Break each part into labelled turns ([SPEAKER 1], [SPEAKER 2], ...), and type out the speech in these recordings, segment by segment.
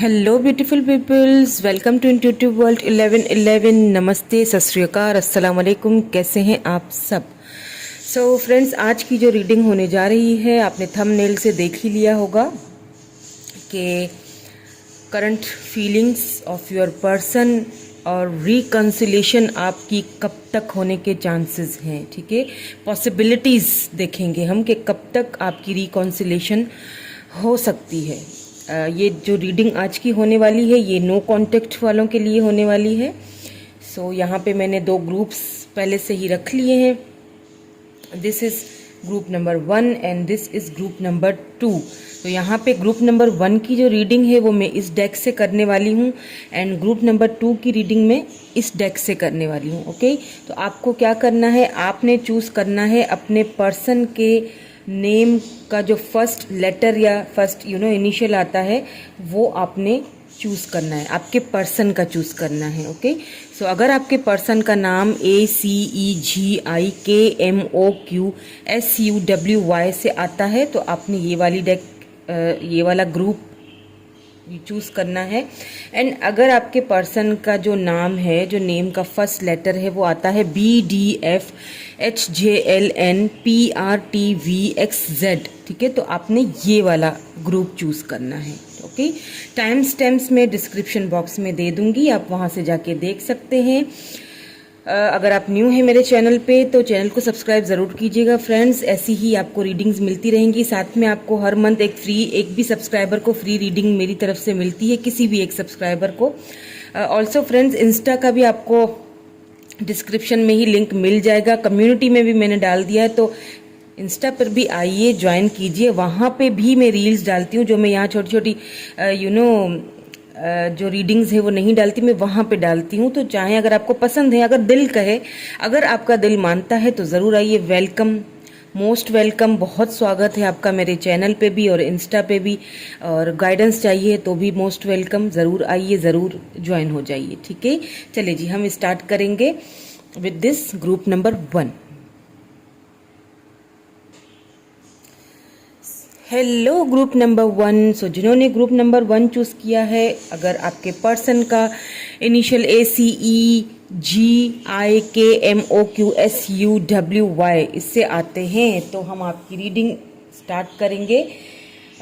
[SPEAKER 1] Hello beautiful peoples, welcome to intuitive world 1111। नमस्ते, सत श्री अकाल, अस्सलाम वालेकुम। कैसे हैं आप सब? सो फ्रेंड्स, आज की जो रीडिंग होने जा रही है, आपने थंबनेल से देख ही लिया होगा कि current feelings of your person और रिकन्सिलेशन आपकी कब तक होने के चांसेस हैं। ठीक है, पॉसिबिलिटीज़ देखेंगे हम कि कब तक आपकी रिकन्सिलेशन हो सकती है। ये जो रीडिंग आज की होने वाली है, ये नो कांटेक्ट वालों के लिए होने वाली है। सो यहाँ पे मैंने 2 ग्रुप्स पहले से ही रख लिए हैं। This is group number 1 and this is group number 2। तो यहाँ पे ग्रुप नंबर 1 की जो रीडिंग है वो मैं इस डेक से करने वाली हूँ एंड ग्रुप नंबर 2 की रीडिंग मैं इस डेक से करने वाली हूँ। ओके, तो आपको क्या करना है, आपने चूज़ करना है अपने पर्सन के नेम का जो फर्स्ट लेटर या फर्स्ट इनिशियल आता है वो आपने चूज़ करना है, आपके पर्सन का चूज़ करना है। ओके, सो अगर आपके पर्सन का नाम ACEGIKMOQSUWY से आता है तो आपने ये वाली डेक ये वाला ग्रुप चूज़ करना है। एंड अगर आपके पर्सन का जो नाम है, जो नेम का फर्स्ट लेटर है वो आता है BDFHJLNPRTVXZ, ठीक है, तो आपने ये वाला ग्रुप चूज़ करना है। ओके, टाइम स्टैम्प्स में डिस्क्रिप्शन बॉक्स में दे दूंगी, आप वहाँ से जाके देख सकते हैं। अगर आप न्यू हैं मेरे चैनल पे तो चैनल को सब्सक्राइब ज़रूर कीजिएगा फ्रेंड्स। ऐसी ही आपको रीडिंग्स मिलती रहेंगी। साथ में आपको हर मंथ एक भी सब्सक्राइबर को फ्री रीडिंग मेरी तरफ से मिलती है, किसी भी एक सब्सक्राइबर को। ऑल्सो फ्रेंड्स, इंस्टा का भी आपको डिस्क्रिप्शन में ही लिंक मिल जाएगा, कम्युनिटी में भी मैंने डाल दिया है, तो इंस्टा पर भी आइए, ज्वाइन कीजिए। वहाँ पे भी मैं रील्स डालती हूँ, जो मैं यहाँ छोटी छोटी जो रीडिंग्स है वो नहीं डालती, मैं वहाँ पे डालती हूँ। तो चाहे अगर आपको पसंद है, अगर दिल कहे, अगर आपका दिल मानता है तो ज़रूर आइए। वेलकम, मोस्ट वेलकम, बहुत स्वागत है आपका मेरे चैनल पे भी और इंस्टा पे भी। और गाइडेंस चाहिए तो भी मोस्ट वेलकम, ज़रूर आइए, ज़रूर ज्वाइन हो जाइए। ठीक है, चलिए जी, हम स्टार्ट करेंगे with this group number 1। Hello group number 1। सो जिन्होंने ग्रुप नंबर 1 चूज़ किया है, अगर आपके पर्सन का इनिशियल ACEGIKMOQSUWY इससे आते हैं तो हम आपकी रीडिंग स्टार्ट करेंगे।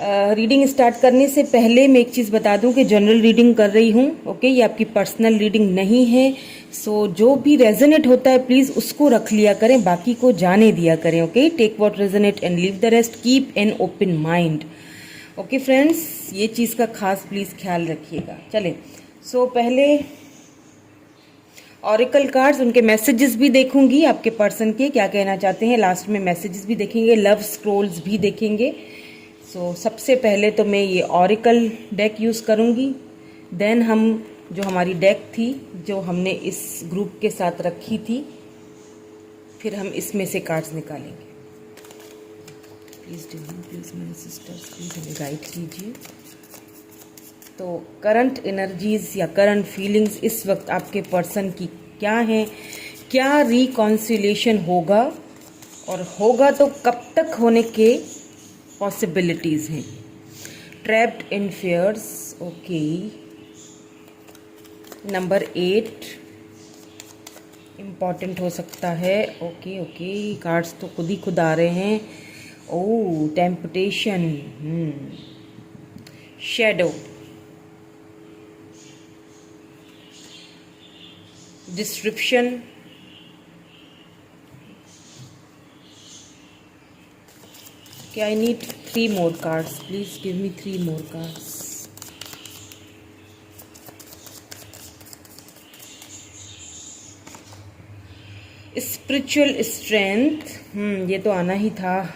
[SPEAKER 1] रीडिंग स्टार्ट करने से पहले मैं एक चीज़ बता दूं कि जनरल रीडिंग कर रही हूं। ओके, ये आपकी पर्सनल रीडिंग नहीं है। सो जो भी रेजोनेट होता है प्लीज़ उसको रख लिया करें, बाकी को जाने दिया करें। Okay, take what resonate and leave the rest, keep an open mind. Okay friends, ये चीज़ का खास प्लीज़ ख्याल रखिएगा। चलें, सो पहले ऑरिकल कार्ड्स, उनके मैसेजेस भी देखूंगी, आपके पर्सन के क्या कहना चाहते हैं। लास्ट में मैसेजेस भी देखेंगे, लव स्क्रोल्स भी देखेंगे। सो सबसे पहले तो मैं ये ऑरिकल डेक यूज़ करूँगी, देन हम जो हमारी डेक थी जो हमने इस ग्रुप के साथ रखी थी, फिर हम इसमें से कार्ड्स निकालेंगे। प्लीज़ मेरे सिस्टर्स प्लीज़ हमें गाइड कीजिए। तो करंट एनर्जीज या करंट फीलिंग्स इस वक्त आपके पर्सन की क्या हैं, क्या रिकॉन्सिलेशन होगा और होगा तो कब तक होने के पॉसिबिलिटीज़ हैं। Trapped in fears, okay. Number 8 important हो सकता है। ओके ओके, कार्ड्स तो खुद ही खुद आ रहे हैं। Oh, temptation, shadow, description, okay, I need 3 more cards. Please give me 3 more cards. Spiritual strength, ये तो आना ही था।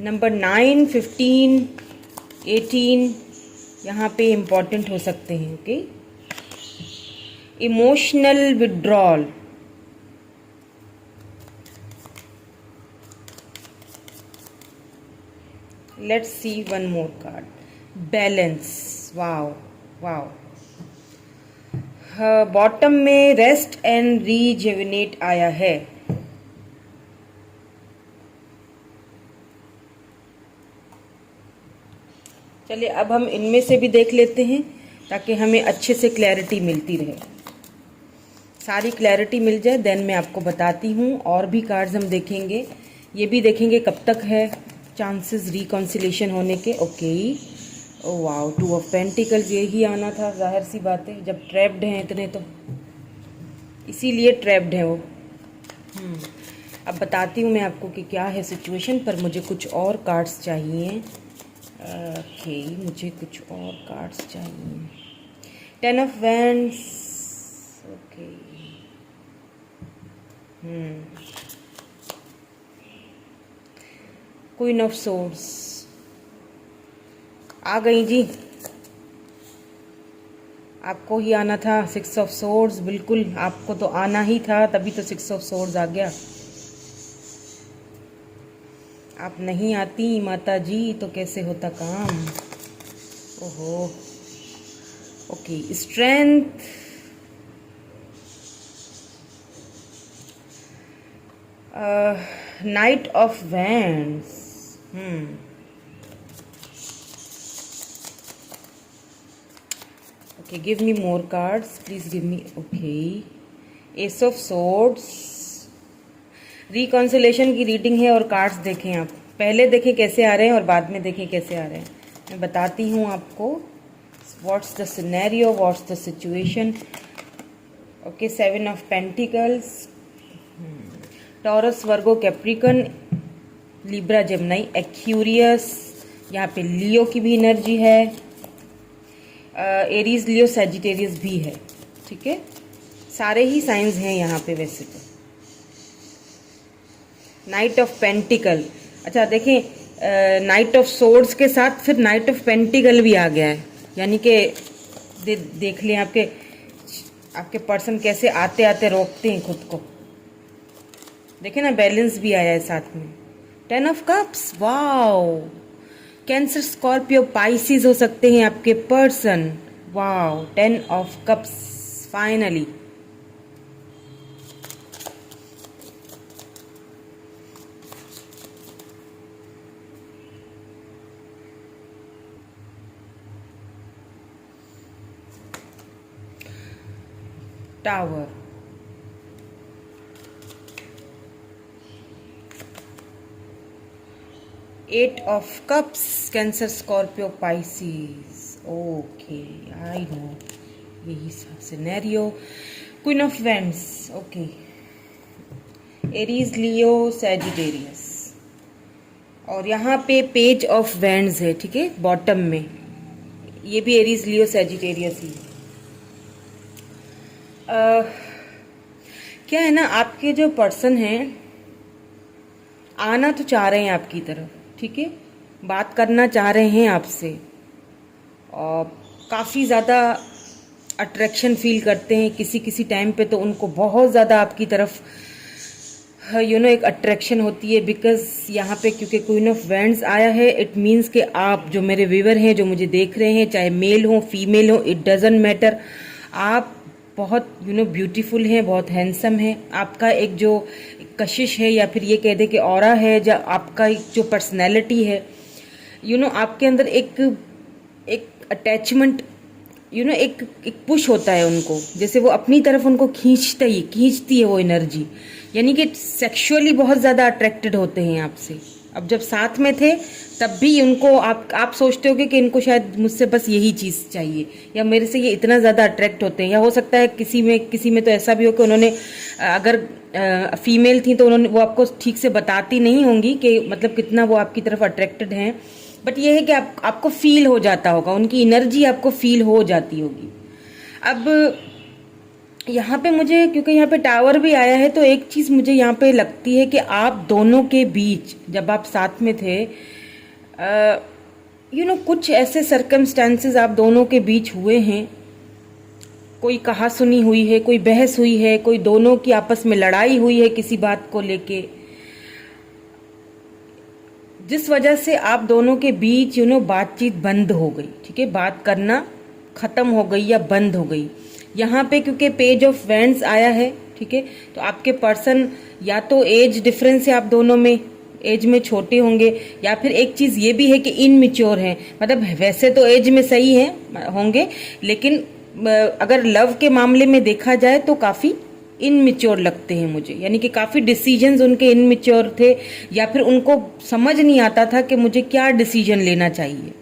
[SPEAKER 1] नंबर 9, 15, 18 यहाँ पे इम्पॉर्टेंट हो सकते हैं। Okay, emotional withdrawal, let's see one more card, balance. Wow wow, bottom में रेस्ट एंड रीजेविनेट आया है। चलिए अब हम इनमें से भी देख लेते हैं ताकि हमें अच्छे से क्लैरिटी मिलती रहे, सारी क्लैरिटी मिल जाए। देन मैं आपको बताती हूँ। और भी कार्ड्स हम देखेंगे, ये भी देखेंगे कब तक है चांसेस रिकॉन्सिलेशन होने के। Okay, oh wow, 2 of pentacles, यही आना था, जाहिर सी बात है, जब ट्रैप्ड हैं इतने तो इसीलिए ट्रैप्ड हैं वो। अब बताती हूँ मैं आपको कि क्या है सिचुएशन, पर मुझे कुछ और कार्ड्स चाहिए। ओके, मुझे कुछ और कार्ड्स चाहिए। 10 of wands, okay, queen of swords आ गई जी, आपको ही आना था। 6 ऑफ सोर्ड्स, बिल्कुल आपको तो आना ही था, तभी तो 6 ऑफ सोर्ड्स आ गया। आप नहीं आती माता जी तो कैसे होता काम। ओहो, okay, strength, night of wands, okay, give me more cards, please give me। okay, S of swords, reconciliation की रीडिंग है और कार्ड्स देखें आप, पहले देखें कैसे आ रहे हैं और बाद में देखें कैसे आ रहे हैं। मैं बताती हूँ आपको what's the scenario, what's the situation. Okay, 7 of pentacles, taurus, Virgo, Capricorn, Libra, Gemini, Aquarius, यहाँ पे लियो की भी एनर्जी है, एरीज, लियो, सैजिटेरियस भी है। ठीक है, सारे ही साइंस हैं यहाँ पे वैसे तो। नाइट ऑफ पेंटिकल, अच्छा देखें, नाइट ऑफ सोर्ड्स के साथ फिर नाइट ऑफ पेंटिकल भी आ गया है, यानी कि देख लें आपके पर्सन कैसे आते आते रोकते हैं खुद को। देखें ना, बैलेंस भी आया है साथ में। 10 of cups, wow, Cancer, Scorpio, Pisces हो सकते हैं आपके person. Wow, 10 of cups finally. Tower, eight of cups, Cancer, Scorpio, Pisces. Okay, I know, यही scenario. Queen of wands, okay, Aries, Leo, Sagittarius, और यहाँ पे पेज ऑफ वैंड्स है। ठीक है, बॉटम में ये भी एरीज, लियो, सैजिटेरियस ही। क्या है ना, आपके जो पर्सन हैं आना तो चाह रहे हैं आपकी तरफ, ठीक है, बात करना चाह रहे हैं आपसे, और काफ़ी ज़्यादा अट्रैक्शन फील करते हैं किसी किसी टाइम पे, तो उनको बहुत ज़्यादा आपकी तरफ एक अट्रैक्शन होती है। बिकॉज यहाँ पे क्योंकि क्वीन ऑफ वैंड्स आया है, इट मीन्स कि आप जो मेरे व्यूवर हैं, जो मुझे देख रहे हैं, चाहे मेल हो फीमेल हो, इट डजेंट मैटर, आप बहुत ब्यूटीफुल हैं, बहुत हैंडसम हैं। आपका एक जो कशिश है, या फिर ये कह दे कि ऑरा है, जो आपका एक जो पर्सनैलिटी है, आपके अंदर एक अटैचमेंट, एक पुश होता है उनको, जैसे वो अपनी तरफ उनको खींचती है वो एनर्जी, यानी कि सेक्सुअली बहुत ज़्यादा अट्रैक्टेड होते हैं आपसे। अब जब साथ में थे तब भी उनको आप सोचते होगे कि इनको शायद मुझसे बस यही चीज़ चाहिए, या मेरे से ये इतना ज़्यादा अट्रैक्ट होते हैं। या हो सकता है किसी में तो ऐसा भी हो कि उन्होंने, अगर फीमेल थी तो उन्होंने, वो आपको ठीक से बताती नहीं होंगी कि मतलब कितना वो आपकी तरफ अट्रैक्टेड हैं, बट ये है कि आपको फील हो जाता होगा, उनकी एनर्जी आपको फील हो जाती होगी। अब यहाँ पे मुझे, क्योंकि यहाँ पे टावर भी आया है, तो एक चीज़ मुझे यहाँ पे लगती है कि आप दोनों के बीच जब आप साथ में थे, कुछ ऐसे सर्कमस्टेंसेस आप दोनों के बीच हुए हैं, कोई कहा सुनी हुई है, कोई बहस हुई है, कोई दोनों की आपस में लड़ाई हुई है किसी बात को लेके, जिस वजह से आप दोनों के बीच बातचीत बंद हो गई। ठीक है, बात करना खत्म हो गई या बंद हो गई। यहाँ पे क्योंकि पेज ऑफ वैंड्स आया है, ठीक है, तो आपके पर्सन, या तो एज डिफरेंस है आप दोनों में, एज में छोटे होंगे, या फिर एक चीज ये भी है कि इनमेच्योर हैं, मतलब वैसे तो एज में सही हैं होंगे, लेकिन अगर लव के मामले में देखा जाए तो काफी इनमेच्योर लगते हैं मुझे, यानी कि काफी डिसीजंस उनके इनमेच्योर थे, या फिर उनको समझ नहीं आता था कि मुझे क्या डिसीजन लेना चाहिए।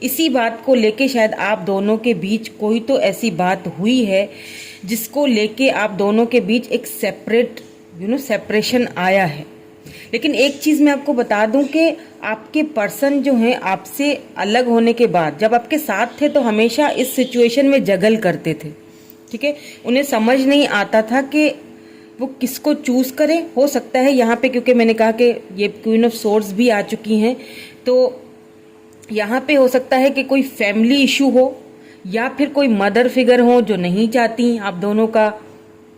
[SPEAKER 1] इसी बात को लेके शायद आप दोनों के बीच कोई तो ऐसी बात हुई है जिसको लेके आप दोनों के बीच एक सेपरेशन आया है। लेकिन एक चीज मैं आपको बता दूं कि आपके पर्सन जो हैं आपसे अलग होने के बाद जब आपके साथ थे तो हमेशा इस सिचुएशन में जगल करते थे, ठीक है। उन्हें समझ नहीं आता था कि वो किसको चूज करे। हो सकता है यहाँ पे, क्योंकि मैंने कहा कि ये क्वीन ऑफ सोर्ड्स भी आ चुकी हैं, तो यहाँ पे हो सकता है कि कोई फैमिली इशू हो, या फिर कोई मदर फिगर हो जो नहीं चाहती आप दोनों का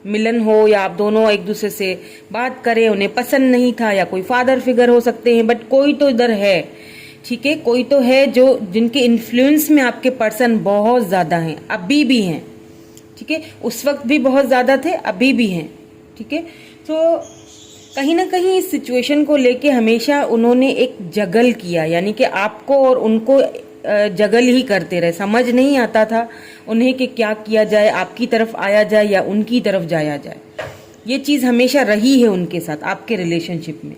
[SPEAKER 1] मिलन हो, या आप दोनों एक दूसरे से बात करें, उन्हें पसंद नहीं था, या कोई फादर फिगर हो सकते हैं, बट कोई तो इधर है, ठीक है। कोई तो है जो जिनके इन्फ्लुएंस में आपके पर्सन बहुत ज्यादा हैं, अभी भी हैं, ठीक है। उस वक्त भी बहुत ज्यादा थे, अभी भी हैं, ठीक है। तो कहीं ना कहीं इस सिचुएशन को लेके हमेशा उन्होंने एक जगल किया, यानी कि आपको और उनको जगल ही करते रहे। समझ नहीं आता था उन्हें कि क्या किया जाए, आपकी तरफ आया जाए या उनकी तरफ जाया जाए। ये चीज हमेशा रही है उनके साथ आपके रिलेशनशिप में।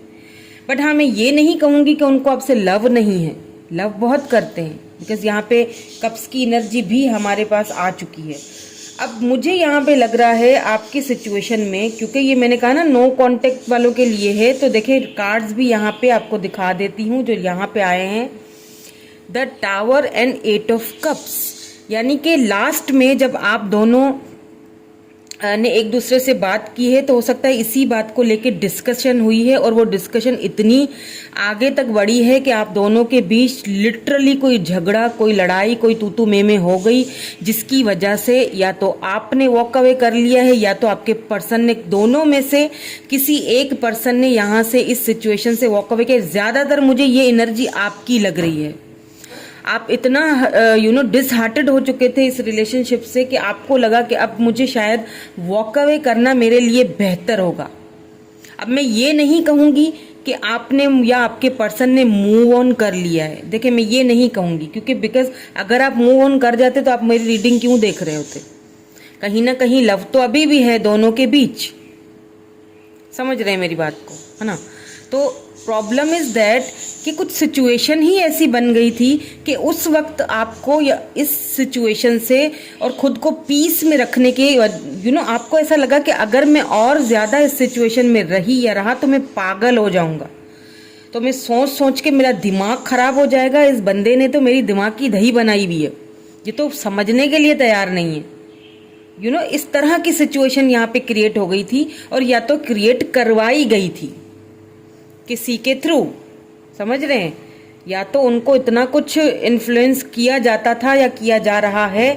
[SPEAKER 1] बट हाँ, मैं ये नहीं कहूंगी कि उनको आपसे लव नहीं है, लव बहुत करते हैं, बिकॉज यहाँ पे कप्स की एनर्जी भी हमारे पास आ चुकी है। अब मुझे यहाँ पे लग रहा है आपकी सिचुएशन में, क्योंकि ये मैंने कहा ना नो कांटेक्ट वालों के लिए है, तो देखिए कार्ड्स भी यहाँ पे आपको दिखा देती हूँ जो यहाँ पे आए हैं, the tower and 8 of cups. यानी कि लास्ट में जब आप दोनों ने एक दूसरे से बात की है तो हो सकता है इसी बात को लेके डिस्कशन हुई है, और वो डिस्कशन इतनी आगे तक बढ़ी है कि आप दोनों के बीच लिटरली कोई झगड़ा, कोई लड़ाई, कोई तू में हो गई, जिसकी वजह से या तो आपने वॉक अवे कर लिया है या तो आपके पर्सन ने, दोनों में से किसी एक पर्सन ने यहाँ से इस सिचुएशन से वॉक अवे किया। ज्यादातर मुझे ये एनर्जी आपकी लग रही है। आप इतना डिसहार्टेड हो चुके थे इस रिलेशनशिप से कि आपको लगा कि अब मुझे शायद वॉक अवे करना मेरे लिए बेहतर होगा। अब मैं ये नहीं कहूंगी कि आपने या आपके पर्सन ने मूव ऑन कर लिया है, देखिए मैं ये नहीं कहूंगी, क्योंकि बिकॉज अगर आप मूव ऑन कर जाते तो आप मेरी रीडिंग क्यों देख रहे होते। कहीं ना कहीं लव तो अभी भी है दोनों के बीच, समझ रहे हैं मेरी बात को, है ना। तो प्रॉब्लम इज दैट कि कुछ सिचुएशन ही ऐसी बन गई थी कि उस वक्त आपको या इस सिचुएशन से और खुद को पीस में रखने के आपको ऐसा लगा कि अगर मैं और ज्यादा इस सिचुएशन में रही या रहा तो मैं पागल हो जाऊंगा, तो मैं सोच सोच के मेरा दिमाग खराब हो जाएगा। इस बंदे ने तो मेरी दिमाग की दही बनाई हुई है, ये तो समझने के लिए तैयार नहीं है। इस तरह की सिचुएशन यहाँ पे क्रिएट हो गई थी, और या तो क्रिएट करवाई गई थी किसी के थ्रू, समझ रहे हैं, या तो उनको इतना कुछ इन्फ्लुएंस किया जाता था या किया जा रहा है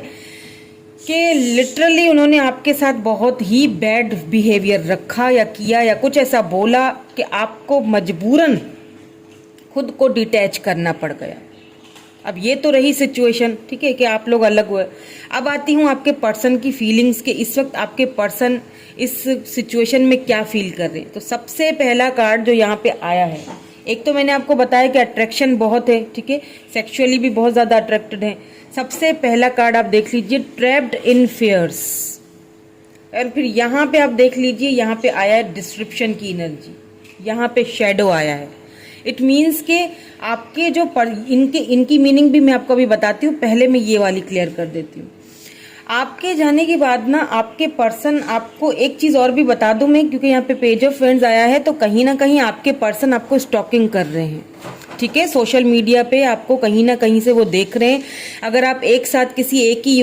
[SPEAKER 1] कि लिटरली उन्होंने आपके साथ बहुत ही बैड बिहेवियर रखा या किया या कुछ ऐसा बोला कि आपको मजबूरन खुद को डिटैच करना पड़ गया। अब ये तो रही सिचुएशन, ठीक है, कि आप लोग अलग हुए। अब आती हूँ आपके पर्सन की फीलिंग्स के, इस वक्त आपके पर्सन इस सिचुएशन में क्या फील कर रहे हैं। तो सबसे पहला कार्ड जो यहाँ पे आया है, एक तो मैंने आपको बताया कि अट्रैक्शन बहुत है, ठीक है, सेक्सुअली भी बहुत ज्यादा अट्रैक्टेड है। सबसे पहला कार्ड आप देख लीजिए, ट्रैप्ड इन फियर्स, और फिर यहाँ पे आप देख लीजिए, यहाँ पे आया है डिस्क्रिप्शन की एनर्जी, यहाँ पे शेडो आया है। इट मीन्स के आपके जो इनकी मीनिंग भी मैं आपको अभी बताती हूँ, पहले मैं ये वाली क्लियर कर देती हूँ। आपके जाने के बाद ना आपके पर्सन, आपको एक चीज और भी बता दूं मैं, क्योंकि यहाँ पे पेज ऑफ फ्रेंड्स आया है, तो कहीं ना कहीं आपके पर्सन आपको स्टॉकिंग कर रहे हैं, ठीक है। सोशल मीडिया पे आपको कहीं ना कहीं से वो देख रहे हैं। अगर आप एक साथ किसी एक ही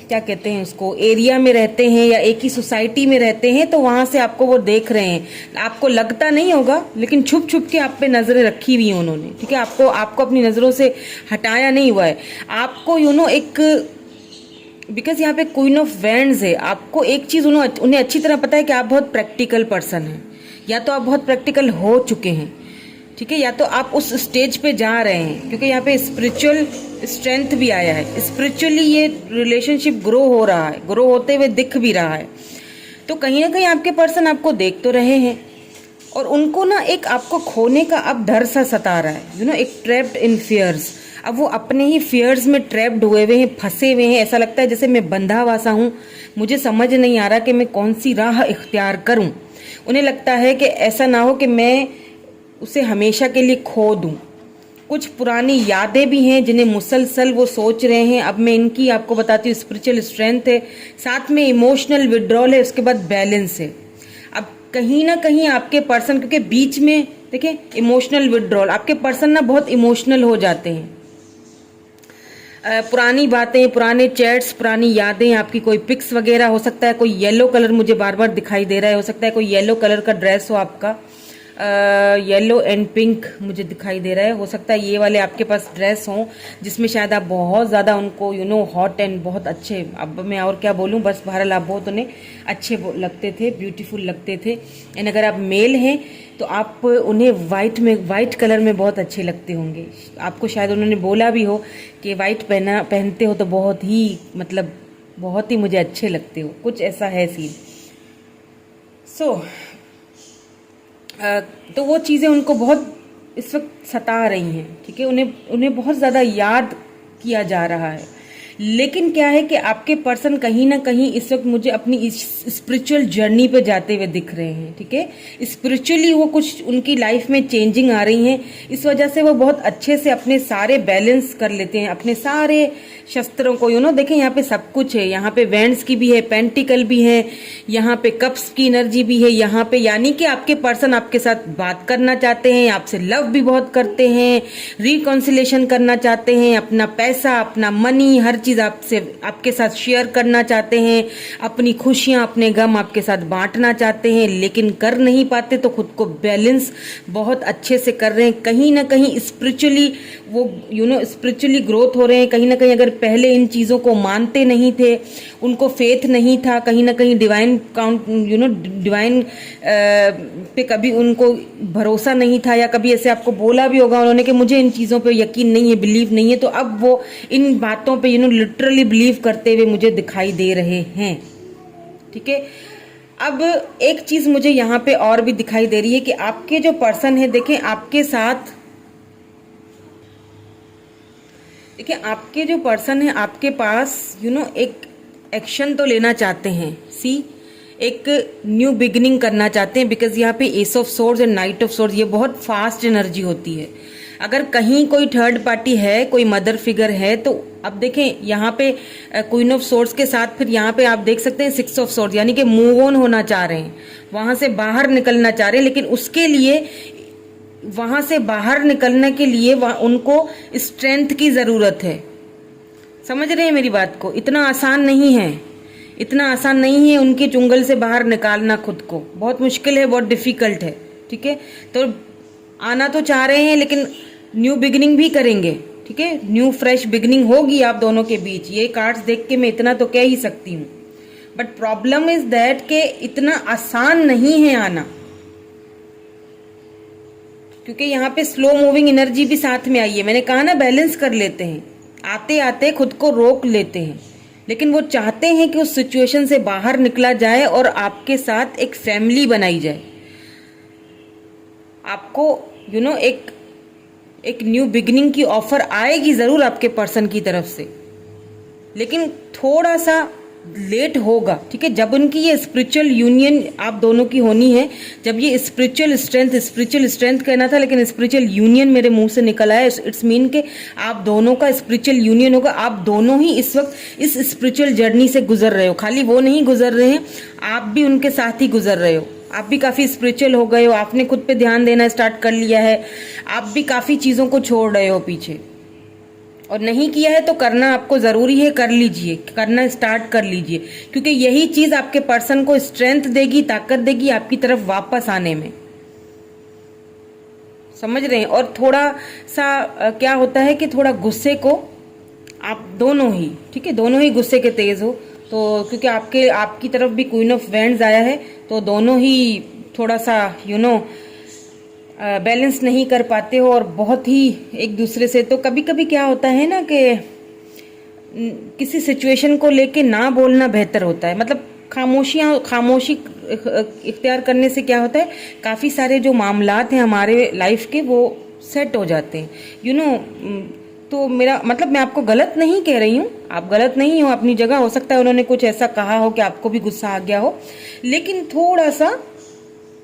[SPEAKER 1] क्या कहते हैं उसको, एरिया में रहते हैं या एक ही सोसाइटी में रहते हैं, तो वहां से आपको वो देख रहे हैं। आपको लगता नहीं होगा, लेकिन छुप छुप के आप पे नजरें रखी हुई हैं उन्होंने, ठीक है। आपको अपनी नजरों से हटाया नहीं हुआ है। आपको एक बिकॉज यहाँ पे क्वीन ऑफ वैंड्स है, आपको एक चीज उन्हें अच्छी तरह पता है कि आप बहुत प्रैक्टिकल पर्सन हैं, या तो आप बहुत प्रैक्टिकल हो चुके हैं, ठीक है, या तो आप उस स्टेज पे जा रहे हैं, क्योंकि यहाँ पे स्पिरिचुअल स्ट्रेंथ भी आया है। स्पिरिचुअली ये रिलेशनशिप ग्रो हो रहा है, ग्रो होते हुए दिख भी रहा है। तो कहीं ना कहीं आपके पर्सन आपको देख तो रहे हैं, और उनको ना एक आपको खोने का अब डर सा सता रहा है, एक ट्रैप्ड इन फियर्स। अब वो अपने ही फियर्स में ट्रैप्ड हुए हुए हैं, फंसे हुए हैं। ऐसा लगता है जैसे मैं बंधा हुआ सा हूँ, मुझे समझ नहीं आ रहा कि मैं कौन सी राह इख्तियार करूँ। उन्हें लगता है कि ऐसा ना हो कि मैं उसे हमेशा के लिए खो दूँ। कुछ पुरानी यादें भी हैं जिन्हें मुसलसल वो सोच रहे हैं। अब मैं इनकी आपको बताती हूँ। स्पिरिचुअल स्ट्रेंथ है, साथ में इमोशनल विड्रॉल है, उसके बाद बैलेंस है। अब कहीं ना कहीं आपके पर्सन, क्योंकि बीच में देखें इमोशनल विड्रॉल, आपके पर्सन ना बहुत इमोशनल हो जाते हैं। पुरानी बातें, पुराने चैट्स, पुरानी यादें, आपकी कोई पिक्स वगैरह, हो सकता है कोई येलो कलर मुझे बार बार दिखाई दे रहा है, हो सकता है कोई येलो कलर का ड्रेस हो आपका, येलो एंड पिंक मुझे दिखाई दे रहा है। हो सकता है ये वाले आपके पास ड्रेस हों जिसमें शायद आप बहुत ज़्यादा उनको हॉट एंड बहुत अच्छे, अब मैं और क्या बोलूँ, बस बहरहाल आप बहुत उन्हें अच्छे लगते थे, ब्यूटीफुल लगते थे। एंड अगर आप मेल हैं तो आप उन्हें वाइट कलर में बहुत अच्छे लगते होंगे। आपको शायद उन्होंने बोला भी हो कि वाइट पहनते हो तो बहुत ही बहुत ही मुझे अच्छे लगते हो, कुछ ऐसा है सीन। तो वो चीज़ें उनको बहुत इस वक्त सता रही हैं, ठीक है। उन्हें बहुत ज़्यादा याद किया जा रहा है। लेकिन क्या है कि आपके पर्सन कहीं ना कहीं इस वक्त मुझे अपनी इस स्पिरिचुअल जर्नी पे जाते हुए दिख रहे हैं, ठीक है। स्पिरिचुअली वो कुछ उनकी लाइफ में चेंजिंग आ रही है। इस वजह से वो बहुत अच्छे से अपने सारे बैलेंस कर लेते हैं, अपने सारे शस्त्रों को। देखें यहाँ पे सब कुछ है, यहाँ पे वेंड्स की भी है, पेंटिकल भी है, यहाँ पे कप्स की एनर्जी भी है, यहाँ पे यानी कि आपके पर्सन आपके साथ बात करना चाहते हैं, आपसे लव भी बहुत करते हैं, रिकॉन्सिलेशन करना चाहते हैं, अपना पैसा, अपना मनी, हर चीज आपके साथ शेयर करना चाहते हैं, अपनी खुशियां, अपने गम आपके साथ बांटना चाहते हैं, लेकिन कर नहीं पाते। तो खुद को बैलेंस बहुत अच्छे से कर रहे हैं। कहीं ना कहीं स्पिरिचुअली वो स्पिरिचुअली ग्रोथ हो रहे हैं। कहीं ना कहीं अगर पहले इन चीज़ों को मानते नहीं थे, उनको फेथ नहीं था, कहीं ना कहीं डिवाइन डिवाइन पे कभी उनको भरोसा नहीं था, या कभी ऐसे आपको बोला भी होगा उन्होंने कि मुझे इन चीज़ों पे यकीन नहीं है, बिलीव नहीं है, तो अब वो इन बातों पे लिटरली बिलीव करते हुए मुझे दिखाई दे रहे हैं, ठीक है। अब एक चीज़ मुझे यहाँ पे और भी दिखाई दे रही है कि आपके जो पर्सन है, देखें आपके साथ, देखिए आपके जो पर्सन है आपके पास एक एक्शन तो लेना चाहते हैं, एक न्यू बिगिनिंग करना चाहते हैं। बिकॉज यहाँ पे S of swords and night of swords, ये बहुत फास्ट एनर्जी होती है। अगर कहीं कोई थर्ड पार्टी है, कोई मदर फिगर है, तो अब देखें यहाँ पे क्वीन ऑफ सोर्ड्स के साथ फिर यहाँ पे आप देख सकते हैं 6 ऑफ सोर्ड्स, यानी कि मूव ऑन होना चाह रहे हैं, वहां से बाहर निकलना चाह रहे हैं। लेकिन उसके लिए, वहां से बाहर निकलने के लिए उनको स्ट्रेंथ की जरूरत है। समझ रहे हैं मेरी बात को? इतना आसान नहीं है, इतना आसान नहीं है उनके चुंगल से बाहर निकालना खुद को, बहुत मुश्किल है, बहुत डिफिकल्ट है, ठीक है। तो आना तो चाह रहे हैं, लेकिन न्यू बिगिनिंग भी करेंगे, ठीक है। न्यू फ्रेश बिगिनिंग होगी आप दोनों के बीच। ये कार्ड्स देख के मैं इतना तो कह ही सकती हूँ। बट प्रॉब्लम इज दैट के इतना आसान नहीं है आना, क्योंकि यहाँ पे स्लो मूविंग एनर्जी भी साथ में आई है। मैंने कहा ना, बैलेंस कर लेते हैं, आते आते खुद को रोक लेते हैं, लेकिन वो चाहते हैं कि उस सिचुएशन से बाहर निकला जाए और आपके साथ एक फैमिली बनाई जाए। आपको एक न्यू बिगिनिंग की ऑफर आएगी जरूर आपके पर्सन की तरफ से, लेकिन थोड़ा सा लेट होगा, ठीक है। जब उनकी ये स्पिरिचुअल यूनियन आप दोनों की होनी है, जब ये स्पिरिचुअल स्ट्रेंथ कहना था, लेकिन स्पिरिचुअल यूनियन मेरे मुंह से निकल आया। इट्स मीन के आप दोनों का स्पिरिचुअल यूनियन होगा। आप दोनों ही इस वक्त इस स्पिरिचुअल जर्नी से गुजर रहे हो, खाली वो नहीं गुजर रहे हैं, आप भी उनके साथ ही गुजर रहे हो। आप भी काफी स्पिरिचुअल हो गए हो, आपने खुद पे ध्यान देना स्टार्ट कर लिया है, आप भी काफी चीजों को छोड़ रहे हो पीछे, और नहीं किया है तो करना आपको जरूरी है, कर लीजिए, करना स्टार्ट कर लीजिए, क्योंकि यही चीज आपके पर्सन को स्ट्रेंथ देगी, ताकत देगी आपकी तरफ वापस आने में। समझ रहे हैं? और थोड़ा सा क्या होता है कि थोड़ा गुस्से को आप दोनों ही, ठीक है, दोनों ही गुस्से के तेज हो, तो क्योंकि आपकी तरफ भी क्वीन ऑफ वैंड्स आया है, तो दोनों ही थोड़ा सा बैलेंस नहीं कर पाते हो, और बहुत ही एक दूसरे से। तो कभी कभी क्या होता है ना कि किसी सिचुएशन को लेके ना बोलना बेहतर होता है। मतलब खामोशी इख्तियार करने से क्या होता है, काफ़ी सारे जो मामलात हैं हमारे लाइफ के वो सेट हो जाते हैं, यू नो। तो मेरा मतलब, मैं आपको गलत नहीं कह रही हूँ, आप गलत नहीं हो अपनी जगह। हो सकता है उन्होंने कुछ ऐसा कहा हो कि आपको भी गुस्सा आ गया हो, लेकिन थोड़ा सा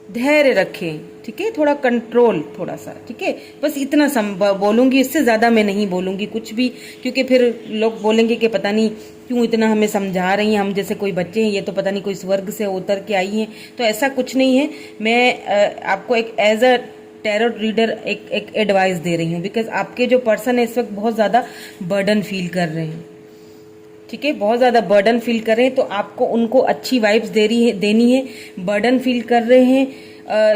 [SPEAKER 1] धैर्य रखें, ठीक है, थोड़ा कंट्रोल, थोड़ा सा, ठीक है। बस इतना बोलूंगी, इससे ज़्यादा मैं नहीं बोलूंगी कुछ भी, क्योंकि फिर लोग बोलेंगे कि पता नहीं क्यों इतना हमें समझा रही हैं, हम जैसे कोई बच्चे हैं, ये तो पता नहीं कोई स्वर्ग से उतर के आई हैं। तो ऐसा कुछ नहीं है। मैं आपको एक एज अ टैरोट रीडर एक एडवाइस दे रही हूँ, बिकॉज आपके जो पर्सन है इस वक्त बहुत ज़्यादा बर्डन फील कर रहे हैं, ठीक है, बहुत ज़्यादा बर्डन फील कर रहे हैं। तो आपको उनको अच्छी वाइब्स देनी है। बर्डन फील कर रहे हैं,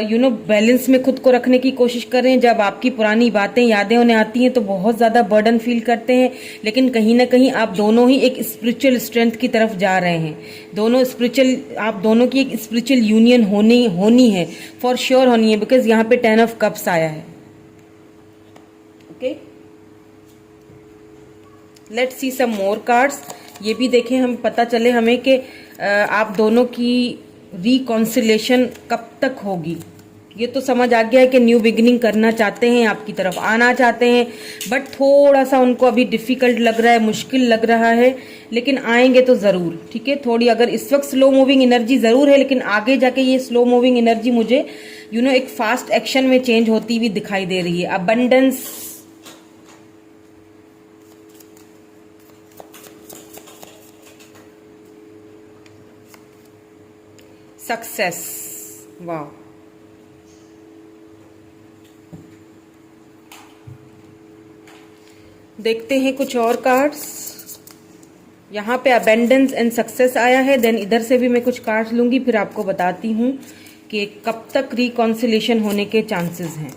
[SPEAKER 1] यू नो, बैलेंस में खुद को रखने की कोशिश कर रहे हैं। जब आपकी पुरानी बातें यादें उन्हें आती हैं तो बहुत ज़्यादा बर्डन फील करते हैं, लेकिन कहीं ना कहीं आप दोनों ही एक स्पिरिचुअल स्ट्रेंथ की तरफ जा रहे हैं। दोनों स्पिरिचुअल, आप दोनों की एक स्पिरिचुअल यूनियन होनी है, फॉर श्योर होनी है, बिकॉज यहाँ पे 10 ऑफ कप्स आया है। Okay, let's see some more cards. ये भी देखें, हम पता चले हमें कि आप दोनों की रिकॉन्सिलेशन कब तक होगी। ये तो समझ आ गया है कि न्यू बिगिनिंग करना चाहते हैं, आपकी तरफ आना चाहते हैं, बट थोड़ा सा उनको अभी डिफिकल्ट लग रहा है, मुश्किल लग रहा है, लेकिन आएंगे तो ज़रूर, ठीक है। थोड़ी अगर इस वक्त स्लो मूविंग एनर्जी ज़रूर है, लेकिन आगे जाके ये स्लो मूविंग एनर्जी मुझे यू नो एक फास्ट एक्शन में चेंज होती हुई दिखाई दे रही है। अबंडेंस, सक्सेस, वाह। देखते हैं कुछ और कार्ड्स। यहाँ पे अबेंडेंस एंड सक्सेस आया है। देन इधर से भी मैं कुछ कार्ड्स लूंगी, फिर आपको बताती हूँ कि कब तक रिकॉन्सिलेशन होने के चांसेस हैं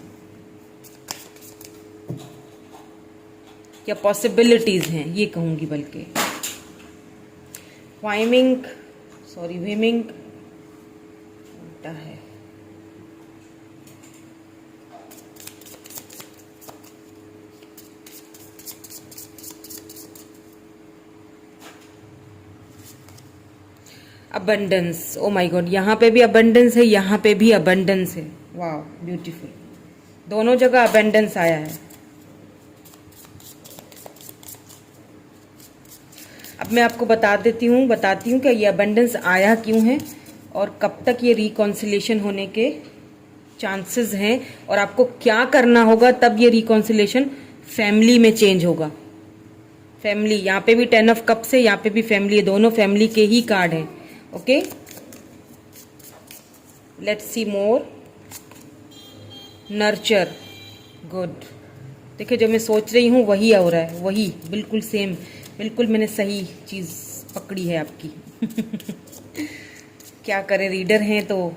[SPEAKER 1] या पॉसिबिलिटीज हैं, ये कहूंगी बल्कि। वीमिंग है। अबंडेंस, ओ माय गॉड, यहाँ पे भी अबंडेंस है, यहाँ पे भी अबंडेंस है। वाह, ब्यूटीफुल, दोनों जगह अबंडेंस आया है। अब मैं आपको बताती हूँ कि ये अबंडेंस आया क्यों है और कब तक ये रिकॉन्सिलेशन होने के चांसेस हैं, और आपको क्या करना होगा तब ये रिकॉन्सिलेशन फैमिली में चेंज होगा। फैमिली, यहाँ पे भी 10 ऑफ कप्स है, यहाँ पे भी फैमिली है, दोनों फैमिली के ही कार्ड हैं। Okay, let's see more. Nurture, good. देखिए, जो मैं सोच रही हूँ वही हो रहा है, वही बिल्कुल सेम, बिल्कुल मैंने सही चीज पकड़ी है आपकी। क्या करें, रीडर हैं तो।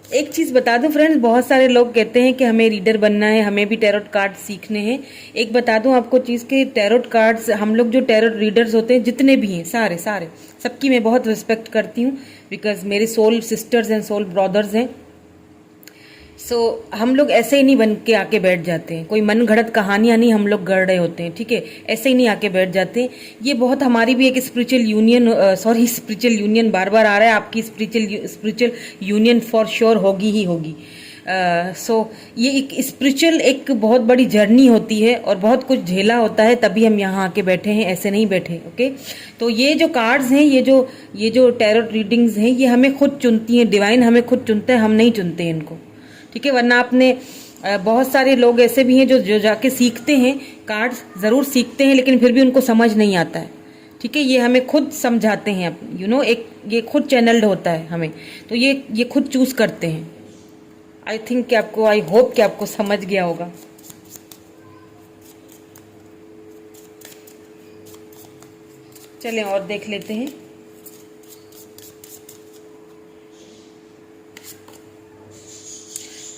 [SPEAKER 1] एक चीज बता दूं फ्रेंड्स, बहुत सारे लोग कहते हैं कि हमें रीडर बनना है, हमें भी टैरोट कार्ड सीखने हैं। एक बता दूं आपको चीज के, टैरोट कार्ड्स, हम लोग जो टैरोट रीडर्स होते हैं जितने भी हैं, सारे सबकी मैं बहुत रिस्पेक्ट करती हूँ, बिकॉज मेरे soul sisters and soul brothers हैं। सो हम लोग ऐसे ही नहीं बन के आके बैठ जाते हैं, कोई मन घड़त कहानियां नहीं हम लोग गढ़ रहे होते हैं, ठीक है, ऐसे ही नहीं आके बैठ जाते हैं। ये बहुत हमारी भी एक स्पिरिचुअल यूनियन बार बार आ रहा है, आपकी स्पिरिचुअल यूनियन फॉर श्योर होगी ही होगी। सो ये एक स्पिरिचुअल एक बहुत बड़ी जर्नी होती है और बहुत कुछ झेला होता है, तभी हम यहाँ आके बैठे हैं, ऐसे नहीं बैठे। ओके, तो ये जो कार्ड्स हैं, ये जो टैरोट रीडिंग्स हैं, ये हमें खुद चुनती हैं, डिवाइन हमें खुद चुनता है, हम नहीं चुनते हैं इनको, ठीक है। वरना आपने बहुत सारे लोग ऐसे भी हैं जो जाके सीखते हैं, कार्ड्स जरूर सीखते हैं, लेकिन फिर भी उनको समझ नहीं आता है, ठीक है। ये हमें खुद समझाते हैं, यू नो, एक ये खुद चैनल्ड होता है हमें, तो ये खुद चूज करते हैं। आई थिंक कि आपको, आई होप कि आपको समझ गया होगा। चलें और देख लेते हैं।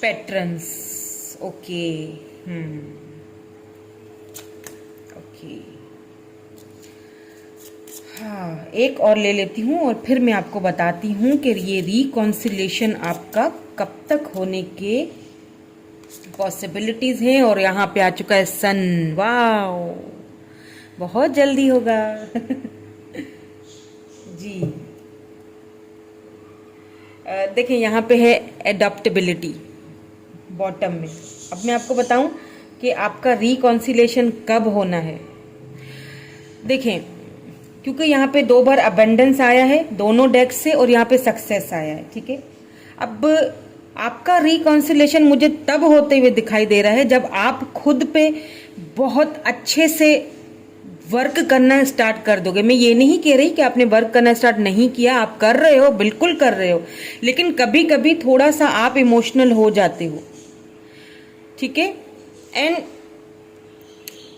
[SPEAKER 1] पैटर्न्स, ओके, ओके, हाँ, एक और ले लेती हूँ और फिर मैं आपको बताती हूँ कि ये रिकॉन्सिलेशन आपका कब तक होने के पॉसिबिलिटीज हैं। और यहाँ पे आ चुका है सन, वाओ, बहुत जल्दी होगा। जी, देखिए यहाँ पे है एडॉप्टेबिलिटी बॉटम में। अब मैं आपको बताऊं कि आपका रिकॉन्सिलेशन कब होना है। देखें, क्योंकि यहाँ पे 2 बार अबेंडेंस आया है दोनों डेक से और यहाँ पे सक्सेस आया है, ठीक है। अब आपका रिकॉन्सिलेशन मुझे तब होते हुए दिखाई दे रहा है जब आप खुद पे बहुत अच्छे से वर्क करना स्टार्ट कर दोगे। मैं ये नहीं कह रही कि आपने वर्क करना स्टार्ट नहीं किया, आप कर रहे हो, बिल्कुल कर रहे हो, लेकिन कभी कभी थोड़ा सा आप इमोशनल हो जाते हो, ठीक है। एंड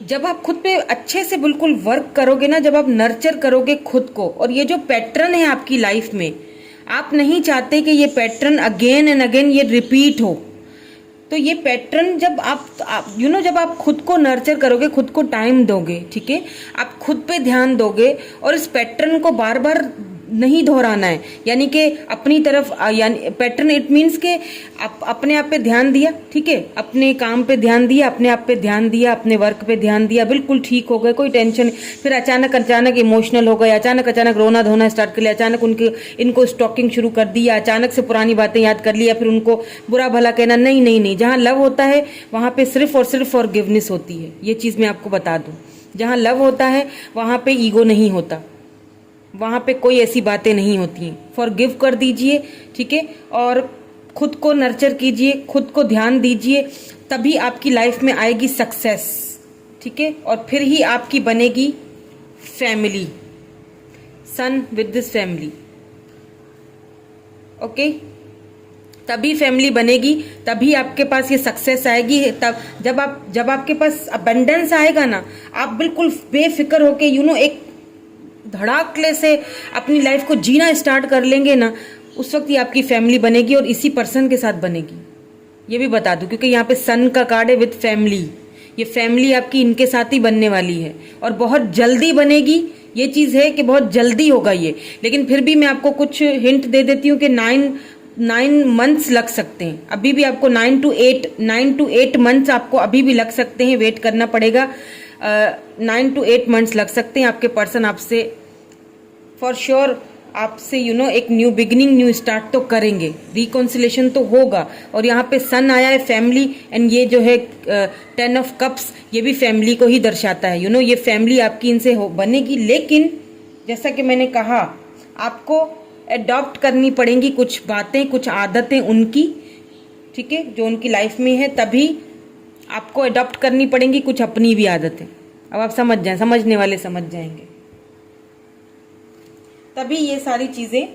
[SPEAKER 1] जब आप खुद पे अच्छे से बिल्कुल वर्क करोगे ना, जब आप नर्चर करोगे खुद को, और ये जो पैटर्न है आपकी लाइफ में, आप नहीं चाहते कि ये पैटर्न अगेन एंड अगेन ये रिपीट हो। तो ये पैटर्न जब आप जब आप खुद को नर्चर करोगे, खुद को टाइम दोगे, ठीक है, आप खुद पे ध्यान दोगे और इस पैटर्न को बार बार नहीं दोहराना है। यानी कि अपनी तरफ, यानी पैटर्न इट मीन्स के अपने आप पे ध्यान दिया, ठीक है, अपने काम पे ध्यान दिया, अपने आप पे ध्यान दिया, अपने वर्क पे ध्यान दिया, बिल्कुल ठीक हो गए, कोई टेंशन, फिर अचानक इमोशनल हो गए, अचानक रोना धोना स्टार्ट कर लिया, अचानक इनको स्टॉकिंग शुरू कर दी, अचानक से पुरानी बातें याद कर लिया, फिर उनको बुरा भला कहना। नहीं नहीं नहीं, जहाँ लव होता है वहाँ पे सिर्फ और सिर्फ फॉरगिवनेस होती है। ये चीज़ मैं आपको बता दूँ, जहाँ लव होता है वहाँ पे ईगो नहीं होता, वहाँ पे कोई ऐसी बातें नहीं होती हैं। फॉरगिव कर दीजिए, ठीक है, और खुद को नर्चर कीजिए, खुद को ध्यान दीजिए, तभी आपकी लाइफ में आएगी सक्सेस, ठीक है। और फिर ही आपकी बनेगी family, sun with this family, okay. तभी फैमिली बनेगी, तभी आपके पास ये सक्सेस आएगी। तब जब आपके पास अबंडेंस आएगा ना, आप बिल्कुल बेफिक्र होके एक धड़ाकले से अपनी लाइफ को जीना स्टार्ट कर लेंगे ना, उस वक्त ये आपकी फैमिली बनेगी और इसी पर्सन के साथ बनेगी। ये भी बता दूं, क्योंकि यहाँ पे सन का कार्ड है विद फैमिली। ये फैमिली आपकी इनके साथ ही बनने वाली है और बहुत जल्दी बनेगी। ये चीज़ है कि बहुत जल्दी होगा ये, लेकिन फिर भी मैं आपको कुछ हिंट दे देती हूँ कि 9 मंथ्स लग सकते हैं। अभी भी आपको 9 to 8 मंथ्स आपको अभी भी लग सकते हैं, वेट करना पड़ेगा। 9 to 8 मंथ्स लग सकते हैं। आपके पर्सन आपसे फॉर श्योर आपसे एक न्यू बिगिनिंग, न्यू स्टार्ट तो करेंगे, रिकॉन्सिलेशन तो होगा। और यहाँ पे सन आया है फैमिली, एंड ये जो है 10 ऑफ कप्स, ये भी फैमिली को ही दर्शाता है। ये फैमिली आपकी इनसे बनेगी, लेकिन जैसा कि मैंने कहा, आपको एडॉप्ट करनी पड़ेंगी कुछ बातें, कुछ आदतें उनकी, ठीक है, जो उनकी लाइफ में है। तभी आपको अडॉप्ट करनी पड़ेंगी कुछ अपनी भी आदतें। अब आप समझ जाएं, समझने वाले समझ जाएंगे, तभी ये सारी चीजें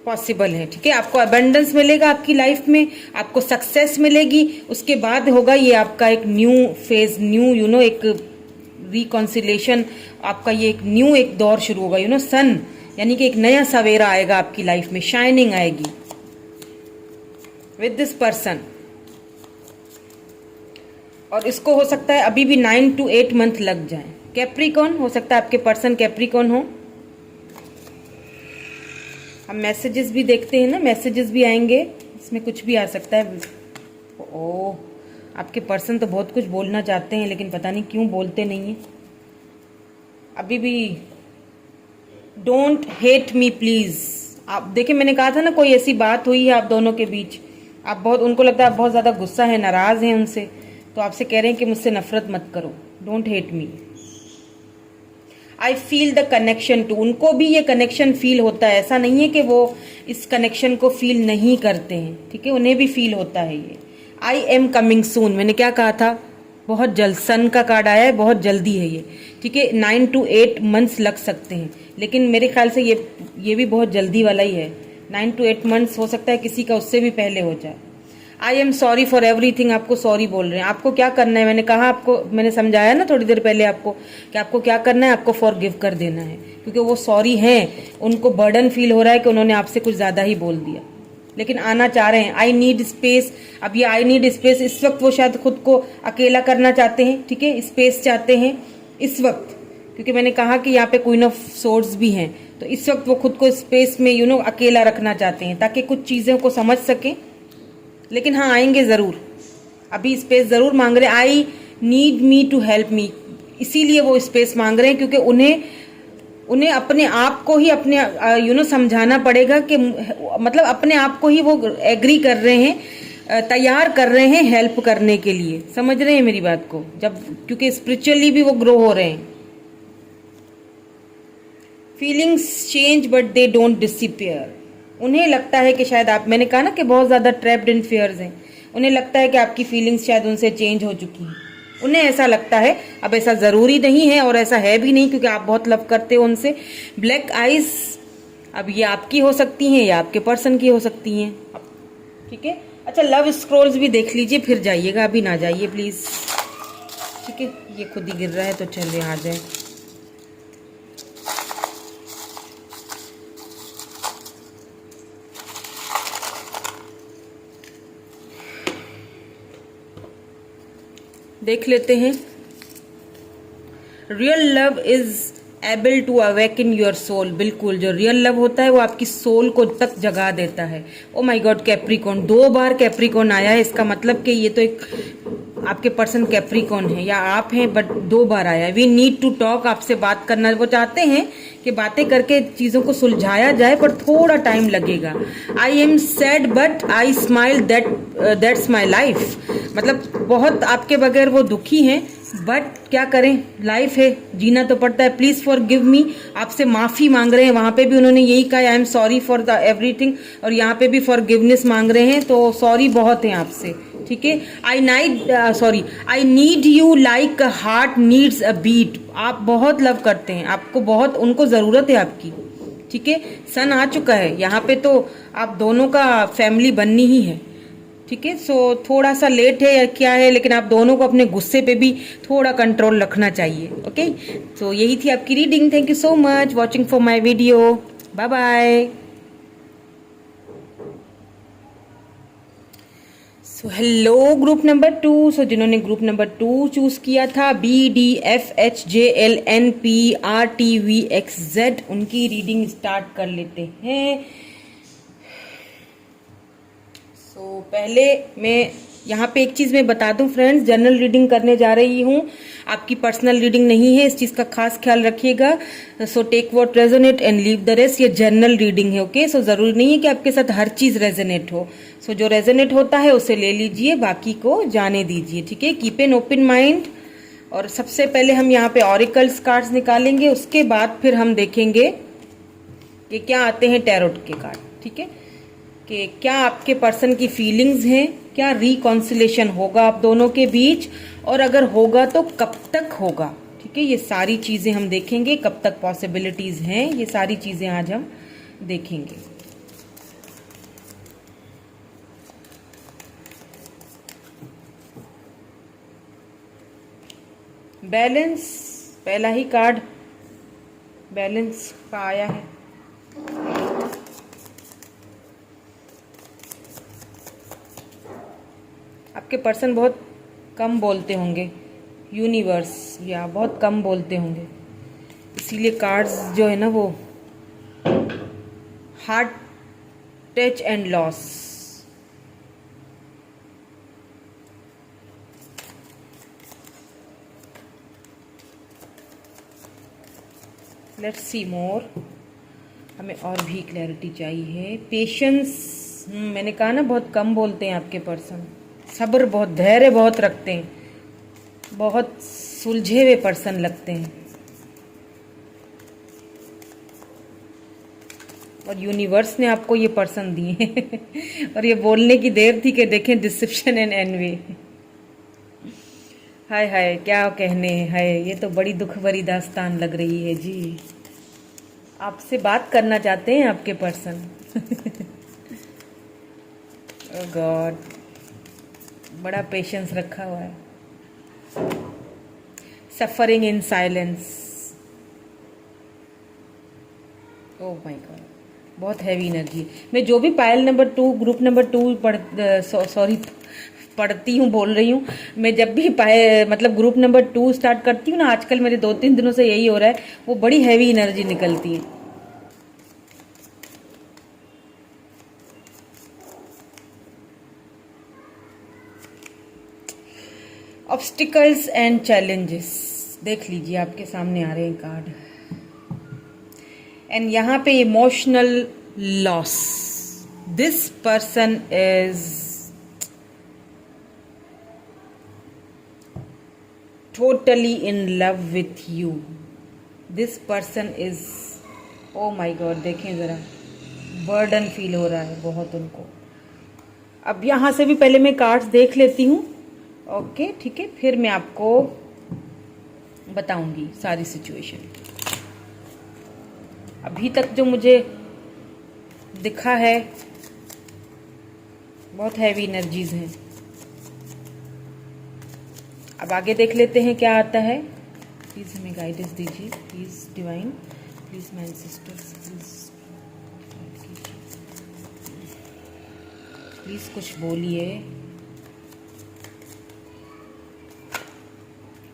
[SPEAKER 1] पॉसिबल है, ठीक है। आपको अबंडेंस मिलेगा आपकी लाइफ में, आपको सक्सेस मिलेगी। उसके बाद होगा ये आपका एक न्यू फेज, न्यू एक रिकॉन्सिलेशन, आपका ये एक दौर शुरू होगा। सन यानी कि एक नया सवेरा आएगा आपकी लाइफ में, शाइनिंग आएगी विद दिस पर्सन। और इसको हो सकता है अभी भी 9 to 8 मंथ लग जाए। कैप्रिकॉन हो सकता है आपके पर्सन कैप्रिकॉन हो। हम मैसेजेस भी देखते हैं ना, मैसेजेस भी आएंगे, इसमें कुछ भी आ सकता है। ओह, आपके पर्सन तो बहुत कुछ बोलना चाहते हैं, लेकिन पता नहीं क्यों बोलते नहीं है। अभी भी डोंट हेट मी प्लीज। आप देखिए, मैंने कहा था ना, कोई ऐसी बात हुई है आप दोनों के बीच, आप बहुत, उनको लगता है आप बहुत ज्यादा गुस्सा है, नाराज हैं उनसे, तो आपसे कह रहे हैं कि मुझसे नफरत मत करो, don't hate me. I feel the connection too, उनको भी ये कनेक्शन फील होता है। ऐसा नहीं है कि वो इस कनेक्शन को फील नहीं करते हैं, ठीक है, उन्हें भी फील होता है ये। आई एम कमिंग सून, मैंने क्या कहा था, बहुत जल्द। सन का कार्ड आया है, बहुत जल्दी है ये, ठीक है। 9 to 8 मंथ्स लग सकते हैं, लेकिन मेरे ख्याल से ये भी बहुत जल्दी वाला ही है। 9 to 8 मंथ्स हो सकता है किसी का उससे भी पहले हो जाए। I am sorry for everything, आपको सॉरी बोल रहे हैं। आपको क्या करना है, मैंने कहा, आपको मैंने समझाया ना थोड़ी देर पहले आपको, कि आपको क्या करना है, आपको फॉरगिव कर देना है, क्योंकि वो सॉरी हैं, उनको बर्डन फील हो रहा है कि उन्होंने आपसे कुछ ज्यादा ही बोल दिया, लेकिन आना चाह रहे हैं। आई नीड स्पेस, अब ये आई नीड स्पेस, इस वक्त वो शायद खुद को अकेला करना चाहते हैं, ठीक है, स्पेस चाहते हैं इस वक्त, क्योंकि मैंने कहा कि यहाँ पे क्वीन ऑफ सोर्ड्स भी हैं, तो इस वक्त वो खुद को स्पेस में अकेला रखना चाहते हैं, ताकि कुछ चीज़ों को समझ सकें। लेकिन हाँ, आएंगे ज़रूर, अभी स्पेस ज़रूर मांग रहे हैं। I need me to help me, इसीलिए वो स्पेस मांग रहे हैं, क्योंकि उन्हें उन्हें अपने आप को ही अपने समझाना पड़ेगा कि मतलब अपने आप को ही वो एग्री कर रहे हैं, तैयार कर रहे हैं हेल्प करने के लिए। समझ रहे हैं मेरी बात को? जब क्योंकि स्पिरिचुअली भी वो ग्रो हो रहे हैं। Feelings change but they don't disappear. उन्हें लगता है कि शायद आप, मैंने कहा ना कि बहुत ज़्यादा ट्रैप्ड इन फियर्स हैं, उन्हें लगता है कि आपकी फीलिंग्स शायद उनसे चेंज हो चुकी हैं। उन्हें ऐसा लगता है। अब ऐसा ज़रूरी नहीं है और ऐसा है भी नहीं, क्योंकि आप बहुत लव करते हो उनसे। ब्लैक आइज, अब ये आपकी हो सकती हैं या आपके पर्सन की हो सकती हैं। ठीक है, अच्छा लव स्क्रॉल्स भी देख लीजिए, फिर जाइएगा, अभी ना जाइए प्लीज़। ठीक है, ये खुद ही गिर रहा है तो चलिए आ जाए। देख लेते हैं। Real love is able to awaken your soul. बिल्कुल, जो रियल लव होता है वो आपकी सोल को तक जगा देता है। Oh my God, Capricorn, 2 bar Capricorn आया है। इसका मतलब कि ये तो एक आपके पर्सन कैप्रिकॉन है या आप हैं, बट 2 बार आया है। वी नीड टू टॉक, आपसे बात करना। वो चाहते हैं कि बातें करके चीज़ों को सुलझाया जाए, पर थोड़ा टाइम लगेगा। I am sad but I smile, that's my life. मतलब बहुत आपके बगैर वो दुखी हैं, बट क्या करें, लाइफ है, जीना तो पड़ता है। प्लीज फॉर गिव मी, आपसे माफी मांग रहे हैं। वहां पे भी उन्होंने यही कहा, I am sorry for the everything, और यहाँ पे भी फॉर गिवनेस मांग रहे हैं। तो सॉरी बहुत है आपसे। ठीक है, I need you like a heart needs a beat. आप बहुत लव करते हैं, आपको बहुत, उनको जरूरत है आपकी। ठीक है, सन आ चुका है यहाँ पे, तो आप दोनों का फैमिली बननी ही है। ठीक है, सो थोड़ा सा लेट है या क्या है, लेकिन आप दोनों को अपने गुस्से पे भी थोड़ा कंट्रोल रखना चाहिए। ओके, सो यही थी आपकी reading. Thank you so much watching for my video. Bye bye. So hello group number 2। So जिन्होंने ग्रुप नंबर 2 चूज किया था, BDFHJLNPRTVXZ, उनकी रीडिंग स्टार्ट कर लेते हैं। तो पहले मैं यहाँ पे एक चीज़ मैं बता दूं फ्रेंड्स, जनरल रीडिंग करने जा रही हूँ, आपकी पर्सनल रीडिंग नहीं है, इस चीज़ का खास ख्याल रखिएगा। So take what resonate and leave the rest. ये जनरल रीडिंग है, ओके। सो ज़रूरी नहीं है कि आपके साथ हर चीज़ रेजोनेट हो। सो जो रेजोनेट होता है उसे ले लीजिए, बाकी को जाने दीजिए। ठीक है, कीप एन ओपन माइंड। और सबसे पहले हम यहाँ पे ऑरिकल्स कार्ड्स निकालेंगे, उसके बाद फिर हम देखेंगे कि क्या आते हैं टैरोट के कार्ड। ठीक है, कि क्या आपके पर्सन की फीलिंग्स हैं, क्या रिकॉन्सिलेशन होगा आप दोनों के बीच, और अगर होगा तो कब तक होगा। ठीक है, ये सारी चीज़ें हम देखेंगे, कब तक पॉसिबिलिटीज़ हैं, ये सारी चीज़ें आज हम देखेंगे। बैलेंस, पहला ही कार्ड बैलेंस का आया है। आपके पर्सन बहुत कम बोलते होंगे, यूनिवर्स, या बहुत कम बोलते होंगे, इसीलिए कार्ड्स जो है ना वो heart touch and loss. Let's see more, हमें और भी क्लैरिटी चाहिए। पेशेंस, मैंने कहा ना बहुत कम बोलते हैं आपके पर्सन, सब्र बहुत, धैर्य बहुत रखते हैं, बहुत सुलझे हुए पर्सन लगते हैं। और यूनिवर्स ने आपको ये पर्सन दिए और ये बोलने की देर थी कि देखें डिसेप्शन एंड एनवी। हाय हाय, क्या कहने है, ये तो बड़ी दुख भरी दास्तान लग रही है जी। आपसे बात करना चाहते हैं आपके पर्सन। ओह गॉड, बड़ा पेशेंस रखा हुआ है। Suffering in silence, oh my God, बहुत हैवी एनर्जी। मैं जो भी पायल नंबर 2, ग्रुप नंबर 2 पढ़ती हूँ, बोल रही हूँ, मैं जब भी मतलब ग्रुप नंबर 2 स्टार्ट करती हूँ ना, आजकल मेरे 2-3 दिनों से यही हो रहा है, वो बड़ी हैवी एनर्जी निकलती है। ऑब्स्टिकल्स एंड चैलेंजेस, देख लीजिए आपके सामने आ रहे हैं कार्ड। एंड यहाँ पे emotional loss. This person is totally in love with you. This person is, oh my god, देखें ज़रा, बर्डन फील हो रहा है बहुत उनको. अब यहाँ से भी पहले मैं कार्ड्स देख लेती हूँ. ओके, ठीक है, फिर मैं आपको बताऊंगी सारी सिचुएशन. अभी तक जो मुझे दिखा है बहुत हैवी एनर्जीज हैं. अब आगे देख लेते हैं क्या आता है. प्लीज़ हमें गाइडेंस दीजिए, please divine, please my sister's, please कुछ बोलिए.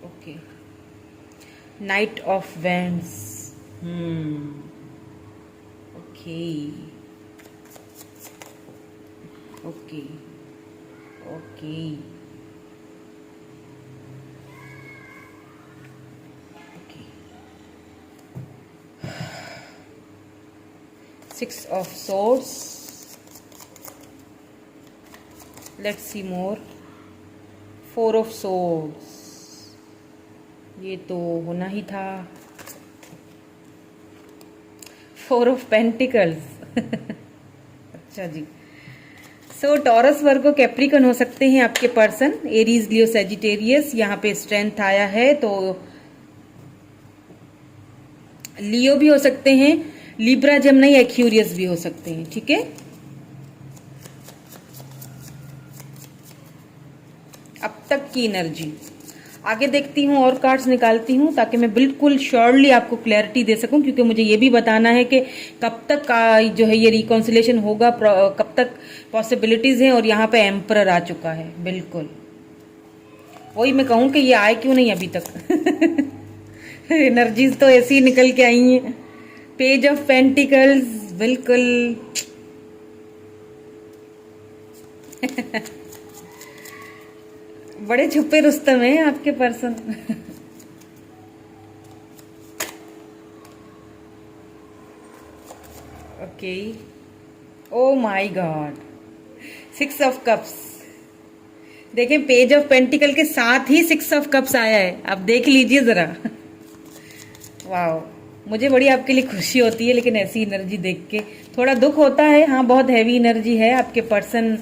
[SPEAKER 1] Okay, night of wands. Okay okay okay okay. 6 of swords. Let's see more. 4 of swords. ये तो होना ही था. 4 of pentacles. अच्छा जी. सो टॉरस, वर्गो, कैप्रिकॉन हो सकते हैं आपके पर्सन. Aries, Leo, Sagittarius. यहाँ पे स्ट्रेंथ आया है तो लियो भी हो सकते हैं, लिब्रा, जेमिनी, एक्यूरियस भी हो सकते हैं. ठीक है, अब तक की एनर्जी. आगे देखती हूँ और कार्ड्स निकालती हूँ ताकि मैं बिल्कुल श्योरली आपको क्लैरिटी दे सकूं, क्योंकि मुझे ये भी बताना है कि कब तक का जो है ये रिकॉन्सिलेशन होगा, कब तक पॉसिबिलिटीज हैं. और यहाँ पे एम्परर आ चुका है. बिल्कुल वही मैं कहूँ कि ये आए क्यों नहीं अभी तक. एनर्जीज तो ऐसी ही निकल के आई हैं. पेज ऑफ पेंटिकल्स, बिल्कुल. बड़े छुपे रुस्तम हैं आपके person. Okay, oh my God, 6 of cups. देखें, पेज ऑफ पेंटिकल के साथ ही 6 ऑफ कप्स आया है. आप देख लीजिए जरा. वाओ, मुझे बड़ी आपके लिए खुशी होती है, लेकिन ऐसी एनर्जी देख के थोड़ा दुख होता है. हाँ, बहुत हैवी एनर्जी है. आपके पर्सन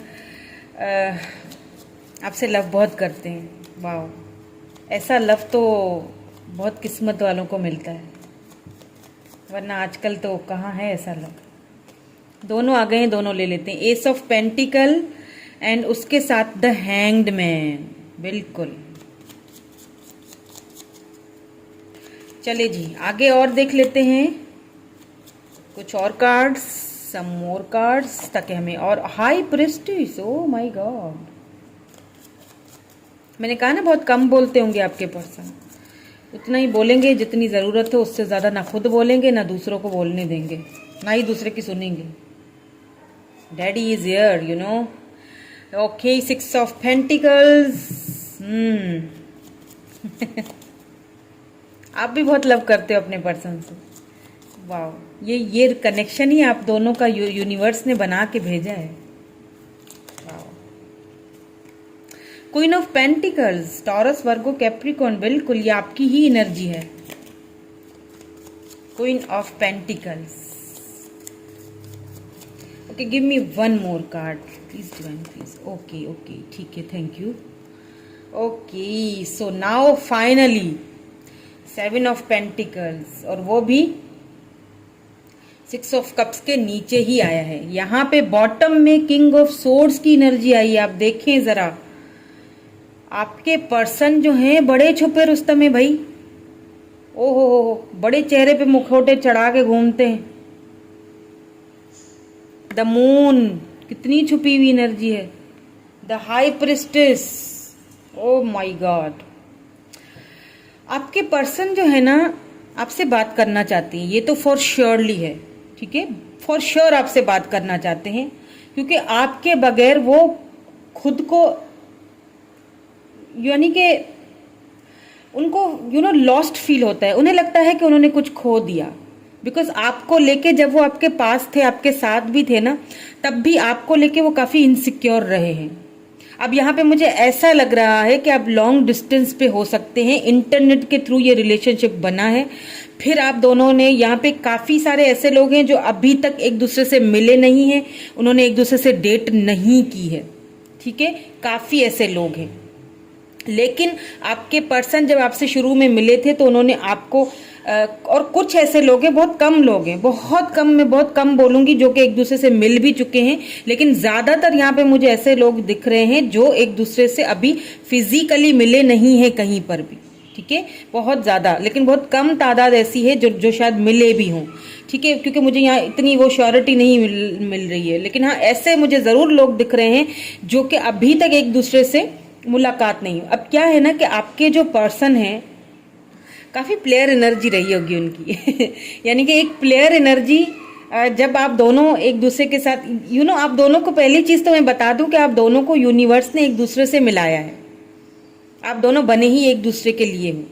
[SPEAKER 1] आपसे लव बहुत करते हैं. वाओ, ऐसा लव तो बहुत किस्मत वालों को मिलता है, वरना आजकल तो कहाँ है ऐसा लव. दोनों आ गए हैं, दोनों ले लेते हैं. एस ऑफ पेंटिकल एंड उसके साथ द हैंग्ड मैन. बिल्कुल. चले जी, आगे और देख लेते हैं कुछ और कार्ड्स, सम मोर कार्ड्स, ताकि हमें और. High priestess, oh my God. मैंने कहा ना बहुत कम बोलते होंगे आपके पर्सन. उतना ही बोलेंगे जितनी ज़रूरत हो, उससे ज़्यादा ना खुद बोलेंगे ना दूसरों को बोलने देंगे, ना ही दूसरे की सुनेंगे. Daddy is here, you know. Okay, 6 of pentacles. आप भी बहुत लव करते हो अपने पर्सन से. वाह, ये कनेक्शन ही आप दोनों का यूनिवर्स ने बना के भेजा है. Queen of pentacles, taurus, Virgo, Capricorn. बिल्कुल, ये आपकी ही एनर्जी है. Queen of pentacles. Okay, give me one more card please divine, please. Okay okay, ठीक है, thank you. Okay, so now finally 7 of pentacles, और वो भी 6 ऑफ कप्स के नीचे ही आया है. यहाँ पे बॉटम में किंग ऑफ सोर्ड्स की एनर्जी आई है. आप देखें जरा, आपके पर्सन जो हैं बड़े छुपे रुस्तम है भाई. ओहो हो, बड़े चेहरे पे मुखौटे चढ़ा के घूमते हैं. द मून, कितनी छुपी हुई एनर्जी है. The high priestess, oh my God. आपके पर्सन जो है ना आपसे बात करना चाहते हैं, ये तो फॉर श्योरली है. ठीक है, फॉर श्योर आपसे बात करना चाहते हैं, क्योंकि आपके बगैर वो खुद को, यानी कि उनको लॉस्ट फील होता है. उन्हें लगता है कि उन्होंने कुछ खो दिया. बिकॉज आपको लेके जब वो आपके पास थे, आपके साथ भी थे ना, तब भी आपको लेके वो काफी इनसिक्योर रहे हैं। अब यहाँ पे मुझे ऐसा लग रहा है कि आप लॉन्ग डिस्टेंस पे हो सकते हैं, इंटरनेट के थ्रू ये रिलेशनशिप बना है। फिर आप दोनों ने, यहाँ पे काफी सारे ऐसे लोग हैं जो अभी तक एक दूसरे से मिले नहीं हैं, उन्होंने एक दूसरे से डेट नहीं की है, ठीक है, काफी ऐसे लोग हैं। लेकिन आपके पर्सन जब आपसे शुरू में मिले थे तो उन्होंने आपको और कुछ ऐसे लोग हैं, बहुत कम लोग हैं, बहुत कम, मैं बहुत कम बोलूंगी, जो कि एक दूसरे से मिल भी चुके हैं, लेकिन ज्यादातर यहाँ पे मुझे ऐसे लोग दिख रहे हैं जो एक दूसरे से अभी फिजिकली मिले नहीं है कहीं पर भी, ठीक है, बहुत ज्यादा, लेकिन बहुत कम तादाद ऐसी है जो शायद मिले भी हों, ठीक है, क्योंकि मुझे यहाँ इतनी वो श्योरिटी नहीं मिल रही है। लेकिन हाँ, ऐसे मुझे जरूर लोग दिख रहे हैं जो कि अभी तक एक दूसरे से मुलाकात नहीं। अब क्या है ना कि आपके जो पर्सन है, काफी प्लेयर एनर्जी रही होगी उनकी यानी कि एक प्लेयर एनर्जी, जब आप दोनों एक दूसरे के साथ आप दोनों को, पहली चीज तो मैं बता दूं कि आप दोनों को यूनिवर्स ने एक दूसरे से मिलाया है, आप दोनों बने ही एक दूसरे के लिए हो,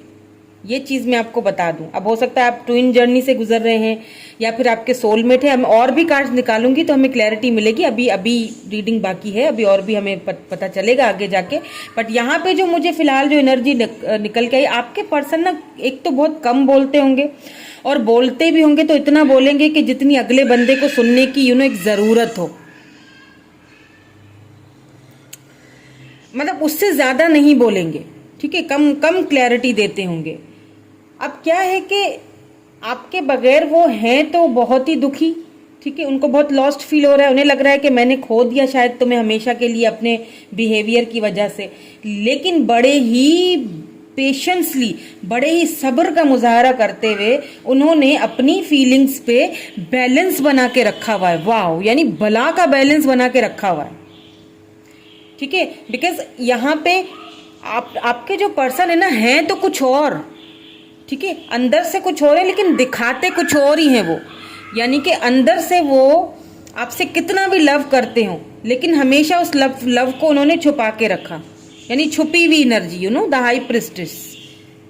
[SPEAKER 1] ये चीज मैं आपको बता दूं। अब हो सकता है आप ट्विन जर्नी से गुजर रहे हैं या फिर आपके सोलमेट है, हम और भी कार्ड्स निकालूंगी तो हमें क्लैरिटी मिलेगी, अभी रीडिंग बाकी है, अभी और भी हमें पता चलेगा आगे जाके। बट यहाँ पे जो मुझे फिलहाल जो एनर्जी निकल के आई, आपके पर्सन ना एक तो बहुत कम बोलते होंगे, और बोलते भी होंगे तो इतना बोलेंगे कि जितनी अगले बंदे को सुनने की एक जरूरत हो, मतलब उससे ज्यादा नहीं बोलेंगे, ठीक है, कम कम क्लैरिटी देते होंगे। अब क्या है कि आपके बगैर वो हैं तो बहुत ही दुखी, ठीक है, उनको बहुत लॉस्ट फील हो रहा है, उन्हें लग रहा है कि मैंने खो दिया शायद तुम्हें हमेशा के लिए अपने बिहेवियर की वजह से। लेकिन बड़े ही पेशेंसली, बड़े ही सब्र का मुजाहरा करते हुए उन्होंने अपनी फीलिंग्स पे बैलेंस बना के रखा हुआ है। वाह, यानी भला का बैलेंस बना के रखा हुआ है, ठीक है, बिकॉज यहाँ पे आपके जो पर्सन है ना, है तो कुछ और, ठीक है, अंदर से कुछ और है लेकिन दिखाते कुछ और ही है वो। यानी कि अंदर से वो आपसे कितना भी लव करते हो, लेकिन हमेशा उस लव को उन्होंने छुपा के रखा, यानी छुपी हुई energy, the high priestess.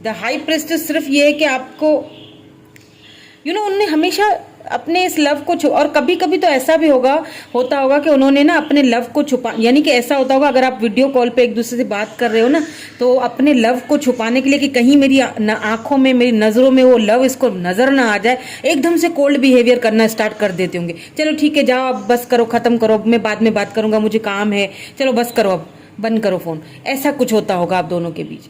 [SPEAKER 1] The high priestess सिर्फ ये है कि आपको उन्होंने हमेशा अपने इस लव को और कभी कभी तो ऐसा भी होता होगा कि उन्होंने ना अपने लव को छुपा, यानी कि ऐसा होता होगा अगर आप वीडियो कॉल पे एक दूसरे से बात कर रहे हो ना, तो अपने लव को छुपाने के लिए कि कहीं मेरी आंखों में, मेरी नजरों में वो लव इसको नजर ना आ जाए, एकदम से कोल्ड बिहेवियर करना स्टार्ट कर देते होंगे। चलो ठीक है, जाओ अब बस करो, खत्म करो, मैं बाद में बात करूंगा, मुझे काम है, चलो बस करो, अब बंद करो फोन। ऐसा कुछ होता होगा आप दोनों के बीच।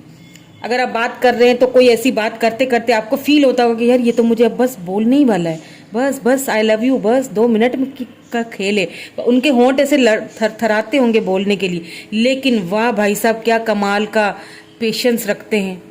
[SPEAKER 1] अगर आप बात कर रहे हैं तो कोई ऐसी बात करते करते आपको फील होता होगा कि यार ये तो मुझे अब बस बोलने ही वाला है, बस बस आई लव यू, बस 2 मिनट में का खेल है। उनके होंठ ऐसे थरथराते होंगे बोलने के लिए, लेकिन वाह भाई साहब, क्या कमाल का पेशेंस रखते हैं।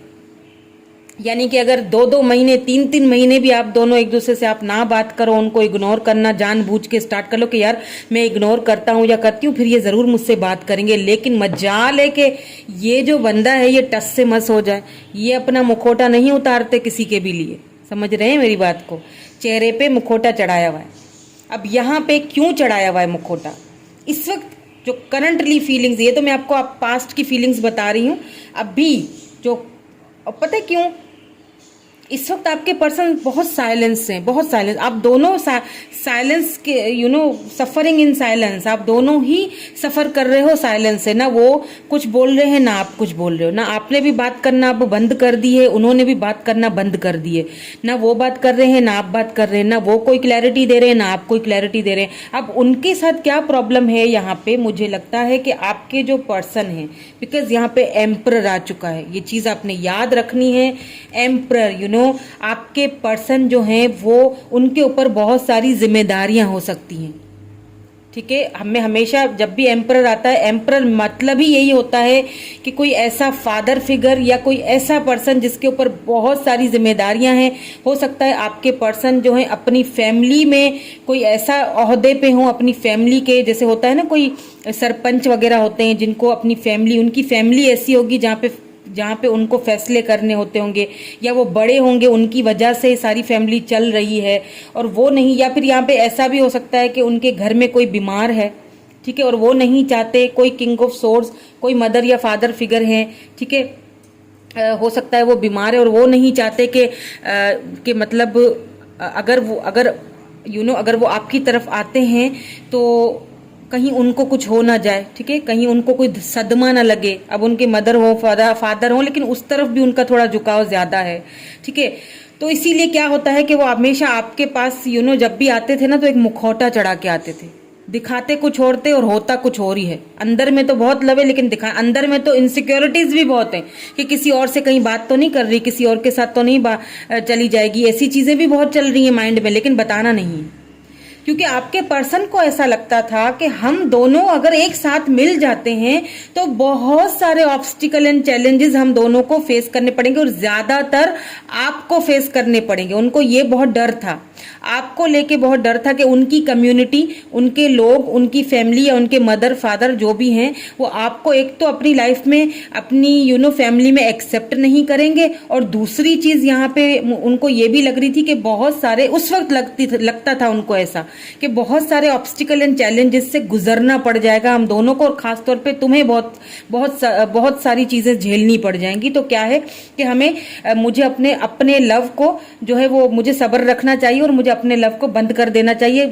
[SPEAKER 1] यानी कि अगर 2-2 महीने, 3-3 महीने भी आप दोनों एक दूसरे से आप ना बात करो, उनको इग्नोर करना जानबूझ के स्टार्ट कर लो कि यार मैं इग्नोर करता हूँ या करती हूँ, फिर ये जरूर मुझसे बात करेंगे, लेकिन मजाल है कि ये जो बंदा है ये टस से मस हो जाए, ये अपना मुखौटा नहीं उतारते किसी के भी लिए। समझ रहे हैं मेरी बात को? चेहरे पे मुखौटा चढ़ाया हुआ है। अब यहाँ पे क्यों चढ़ाया हुआ है मुखौटा? इस वक्त जो करंटली फीलिंग्स, ये तो मैं आपको पास्ट की फीलिंग्स बता रही हूँ, अभी जो, पता है क्यों इस वक्त आपके पर्सन बहुत साइलेंस हैं, बहुत साइलेंस। आप दोनों साइलेंस के सफरिंग इन साइलेंस, आप दोनों ही सफर कर रहे हो साइलेंस से। ना वो कुछ बोल रहे हैं ना आप कुछ बोल रहे हो, ना आपने भी बात करना अब बंद कर दी है, उन्होंने भी बात करना बंद कर दी है। ना वो बात कर रहे हैं ना आप बात कर रहे हैं, ना वो कोई क्लैरिटी दे रहे हैं ना आप कोई क्लैरिटी दे रहे हैं। अब उनके साथ क्या प्रॉब्लम है यहाँ पे, मुझे लगता है कि आपके जो पर्सन है, बिकॉज यहाँ पे एम्परर आ चुका है, ये चीज आपने याद रखनी है। एम्परर आपके पर्सन जो हैं वो, उनके ऊपर बहुत सारी जिम्मेदारियां हो सकती हैं, ठीक है। हमें हमेशा जब भी एम्परर आता है, एम्परर मतलब ही यही होता है कि कोई ऐसा फादर फिगर या कोई ऐसा पर्सन जिसके ऊपर बहुत सारी जिम्मेदारियां हैं। हो सकता है आपके पर्सन जो है अपनी फैमिली में कोई ऐसा ओहदे पे हो, अपनी फैमिली के, जैसे होता है ना कोई सरपंच वगैरह होते हैं जिनको अपनी फैमिली, उनकी फैमिली ऐसी होगी जहाँ पे उनको फैसले करने होते होंगे, या वो बड़े होंगे, उनकी वजह से सारी फैमिली चल रही है और वो नहीं। या फिर यहाँ पे ऐसा भी हो सकता है कि उनके घर में कोई बीमार है, ठीक है, और वो नहीं चाहते, कोई किंग ऑफ सोर्स, कोई मदर या फादर फिगर हैं, ठीक है, हो सकता है वो बीमार है और वो नहीं चाहते कि मतलब अगर अगर वो आपकी तरफ आते हैं तो कहीं उनको कुछ हो ना जाए, ठीक है, कहीं उनको कोई सदमा ना लगे। अब उनके मदर हो, फादर हो, लेकिन उस तरफ भी उनका थोड़ा झुकाव ज्यादा है, ठीक है। तो इसीलिए क्या होता है कि वो हमेशा आपके पास जब भी आते थे ना तो एक मुखौटा चढ़ा के आते थे, दिखाते कुछ और थे और होता कुछ और ही है। अंदर में तो बहुत लव है, लेकिन अंदर में तो इनसिक्योरिटीज भी बहुत है कि किसी और से कहीं बात तो नहीं कर रही, किसी और के साथ तो नहीं चली जाएगी, ऐसी चीजें भी बहुत चल रही है माइंड में, लेकिन बताना नहीं है। क्योंकि आपके पर्सन को ऐसा लगता था कि हम दोनों अगर एक साथ मिल जाते हैं तो बहुत सारे ऑब्स्टिकल एंड चैलेंजेस हम दोनों को फेस करने पड़ेंगे, और ज्यादातर आपको फेस करने पड़ेंगे। उनको ये बहुत डर था, आपको लेके बहुत डर था कि उनकी कम्युनिटी, उनके लोग, उनकी फैमिली या उनके मदर फादर जो भी हैं वो आपको एक तो अपनी लाइफ में, अपनी फैमिली में एक्सेप्ट नहीं करेंगे, और दूसरी चीज यहाँ पे उनको ये भी लग रही थी कि बहुत सारे, उस वक्त लगता था उनको ऐसा कि बहुत सारे ऑब्स्टिकल एंड चैलेंजेस से गुजरना पड़ जाएगा हम दोनों को, और खासतौर पे तुम्हें बहुत सारी चीजें झेलनी पड़ जाएंगी। तो क्या है कि मुझे अपने लव को जो है वो मुझे सब्र रखना चाहिए, और मुझे अपने लव को बंद कर देना चाहिए,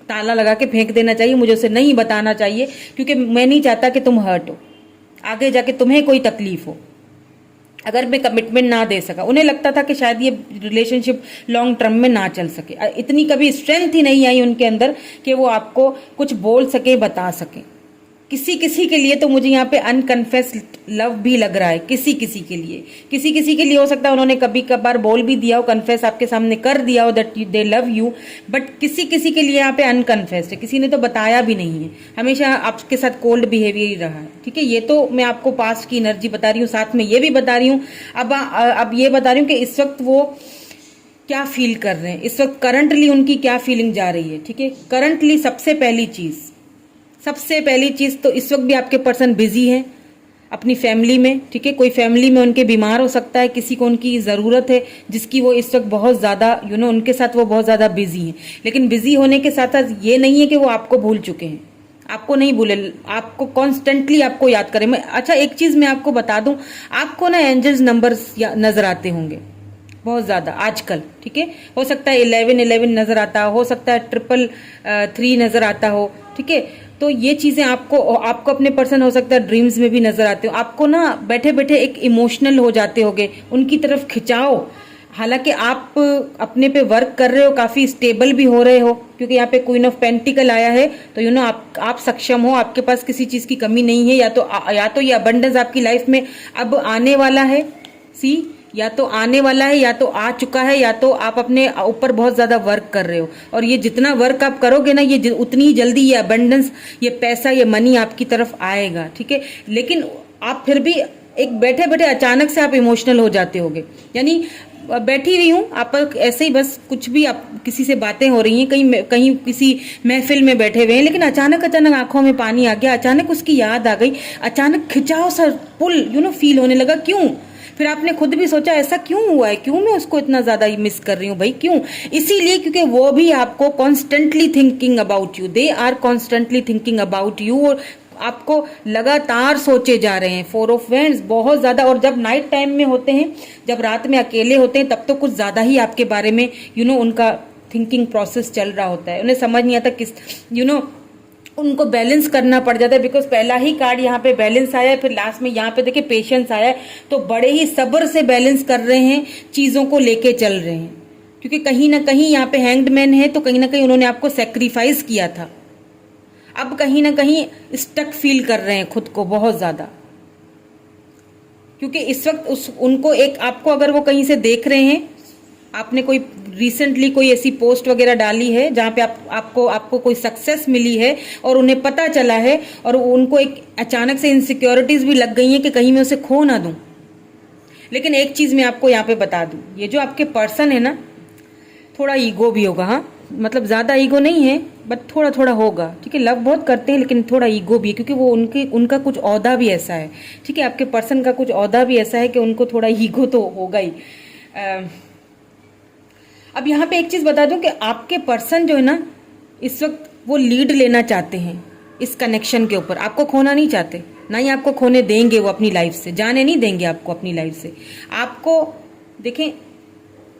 [SPEAKER 1] ताला लगा के फेंक देना चाहिए, मुझे उसे नहीं बताना चाहिए, क्योंकि मैं नहीं चाहता कि तुम हर्ट हो, आगे जाके तुम्हें कोई तकलीफ हो अगर मैं कमिटमेंट ना दे सका। उन्हें लगता था कि शायद ये रिलेशनशिप लॉन्ग टर्म में ना चल सके, इतनी कभी स्ट्रेंथ ही नहीं आई उनके अंदर कि वो आपको कुछ बोल सके, बता सके। किसी किसी के लिए तो मुझे यहाँ पे अनकन्फेस लव भी लग रहा है, किसी किसी के लिए हो सकता है उन्होंने कभी कभार बोल भी दिया हो, कन्फेस आपके सामने कर दिया हो that they love you, but किसी किसी के लिए यहाँ पे अनकन्फेस्ड है, किसी ने तो बताया भी नहीं है, हमेशा आपके साथ कोल्ड बिहेवियर ही रहा है, ठीक है। ये तो मैं आपको पास्ट की एनर्जी बता रही हूँ, साथ में ये भी बता रही हूँ, अब ये बता रही हूँ कि इस वक्त वो क्या फील कर रहे हैं, इस वक्त करंटली उनकी क्या फीलिंग जा रही है, ठीक है। करंटली सबसे पहली चीज तो इस वक्त भी आपके पर्सन बिजी है अपनी फैमिली में, ठीक है। कोई फैमिली में उनके बीमार हो सकता है, किसी को उनकी जरूरत है जिसकी वो इस वक्त बहुत ज्यादा उनके साथ वो बहुत ज्यादा बिजी हैं। लेकिन बिजी होने के साथ साथ ये नहीं है कि वो आपको भूल चुके हैं, आपको नहीं भूले, आपको कॉन्स्टेंटली आपको याद करें। अच्छा एक चीज मैं आपको बता दूं, आपको ना एंजल्स नंबर्स नजर आते होंगे बहुत ज्यादा आजकल, ठीक है। हो सकता है 1111 नजर आता हो सकता है 333 नजर आता हो, ठीक है। तो ये चीजें आपको अपने पर्सन हो सकता है ड्रीम्स में भी नजर आते हो, आपको ना बैठे बैठे एक इमोशनल हो जाते होगे, उनकी तरफ खिंचाओ। हालांकि आप अपने पे वर्क कर रहे हो, काफी स्टेबल भी हो रहे हो, क्योंकि यहाँ पे क्वीन ऑफ पेंटिकल आया है, तो आप सक्षम हो, आपके पास किसी चीज की कमी नहीं है, या तो ये अबंडेंस आपकी लाइफ में अब आने वाला है, या तो आने वाला है, या तो आ चुका है, या तो आप अपने ऊपर बहुत ज्यादा वर्क कर रहे हो, और ये जितना वर्क आप करोगे ना, ये उतनी ही जल्दी ये अबंडेंस, ये पैसा, ये मनी आपकी तरफ आएगा, ठीक है। लेकिन आप फिर भी एक बैठे बैठे अचानक से आप इमोशनल हो जाते होगे, यानी बैठी हुई हूँ, आप ऐसे ही बस कुछ भी, आप किसी से बातें हो रही हैं, कहीं किसी महफिल में बैठे हुए हैं, लेकिन अचानक आंखों में पानी आ गया, अचानक उसकी याद आ गई, अचानक खिंचाव सा पुल फील होने लगा। क्यों? फिर आपने खुद भी सोचा ऐसा क्यों हुआ है, क्यों मैं उसको इतना ज्यादा मिस कर रही हूँ भाई, क्यों? इसीलिए क्योंकि वो भी आपको constantly thinking about you, they are constantly thinking about you, और आपको लगातार सोचे जा रहे हैं। 4 ऑफ वैंड्स बहुत ज्यादा, और जब नाइट टाइम में होते हैं, जब रात में अकेले होते हैं, तब तो कुछ ज्यादा ही आपके बारे में उनका थिंकिंग प्रोसेस चल रहा होता है, उन्हें समझ नहीं आता किस उनको बैलेंस करना पड़ जाता है, बिकॉज पहला ही कार्ड यहाँ पे बैलेंस आया है, फिर लास्ट में यहाँ पे देखिए पेशेंस आया है, तो बड़े ही सब्र से बैलेंस कर रहे हैं, चीजों को लेके चल रहे हैं, क्योंकि कहीं ना कहीं यहाँ पे हैंग्ड मैन है, तो कहीं ना कहीं उन्होंने आपको सेक्रीफाइस किया था, अब कहीं ना कहीं स्टक फील कर रहे हैं खुद को बहुत ज्यादा, क्योंकि इस वक्त उनको एक आपको अगर वो कहीं से देख रहे हैं, आपने कोई रिसेंटली कोई ऐसी पोस्ट वगैरह डाली है जहां पे आपको कोई सक्सेस मिली है और उन्हें पता चला है, और उनको एक अचानक से इनसिक्योरिटीज भी लग गई हैं कि कहीं मैं उसे खो ना दूं। लेकिन एक चीज मैं आपको यहाँ पे बता दूं, ये जो आपके पर्सन है ना, थोड़ा ईगो भी होगा, हाँ, मतलब ज्यादा ईगो नहीं है, बट थोड़ा थोड़ा होगा, ठीक है। लव बहुत करते हैं, लेकिन थोड़ा ईगो भी है, क्योंकि वो उनका कुछ औहदा भी ऐसा है, ठीक है। आपके पर्सन का कुछ औहदा भी ऐसा है कि उनको थोड़ा ईगो तो होगा ही। अब यहाँ पे एक चीज बता दूं कि आपके पर्सन जो है ना, इस वक्त वो लीड लेना चाहते हैं इस कनेक्शन के ऊपर, आपको खोना नहीं चाहते, ना ही आपको खोने देंगे वो अपनी लाइफ से, जाने नहीं देंगे आपको अपनी लाइफ से। आपको देखें,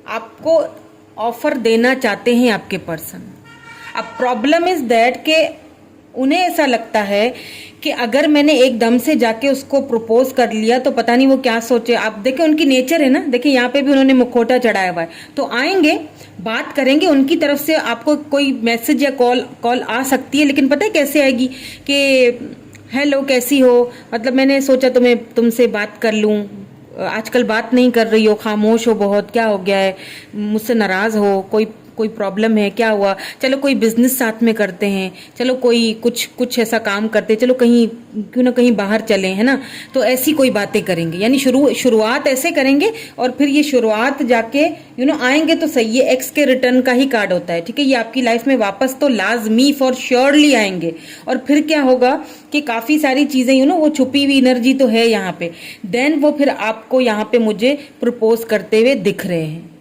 [SPEAKER 1] आपको ऑफर देना चाहते हैं आपके पर्सन। अब प्रॉब्लम इज दैट कि उन्हें ऐसा लगता है कि अगर मैंने एकदम से जाके उसको प्रपोज कर लिया तो पता नहीं वो क्या सोचे। आप देखें उनकी नेचर है ना, देखिए यहाँ पे भी उन्होंने मुखौटा चढ़ाया हुआ है। तो आएंगे, बात करेंगे, उनकी तरफ से आपको कोई मैसेज या कॉल आ सकती है, लेकिन पता है कैसे आएगी कि हेलो कैसी हो, मतलब मैंने सोचा तुमसे बात कर लूं, आजकल बात नहीं कर रही हो, खामोश हो बहुत, क्या हो गया है, मुझसे नाराज हो, कोई प्रॉब्लम है, क्या हुआ, चलो कोई बिजनेस साथ में करते हैं, चलो कोई कुछ ऐसा काम करते हैं, चलो कहीं क्यों ना कहीं बाहर चलें, है ना। तो ऐसी कोई बातें करेंगे, यानी शुरुआत ऐसे करेंगे और फिर ये शुरुआत जाके आएंगे तो सही। ये एक्स के रिटर्न का ही कार्ड होता है, ठीक है। ये आपकी लाइफ में वापस तो लाजमी फॉर श्योरली आएंगे। और फिर क्या होगा कि काफी सारी चीजें वो छुपी हुई एनर्जी तो है यहाँ पे, देन वो फिर आपको यहाँ पे मुझे प्रपोज करते हुए दिख रहे हैं।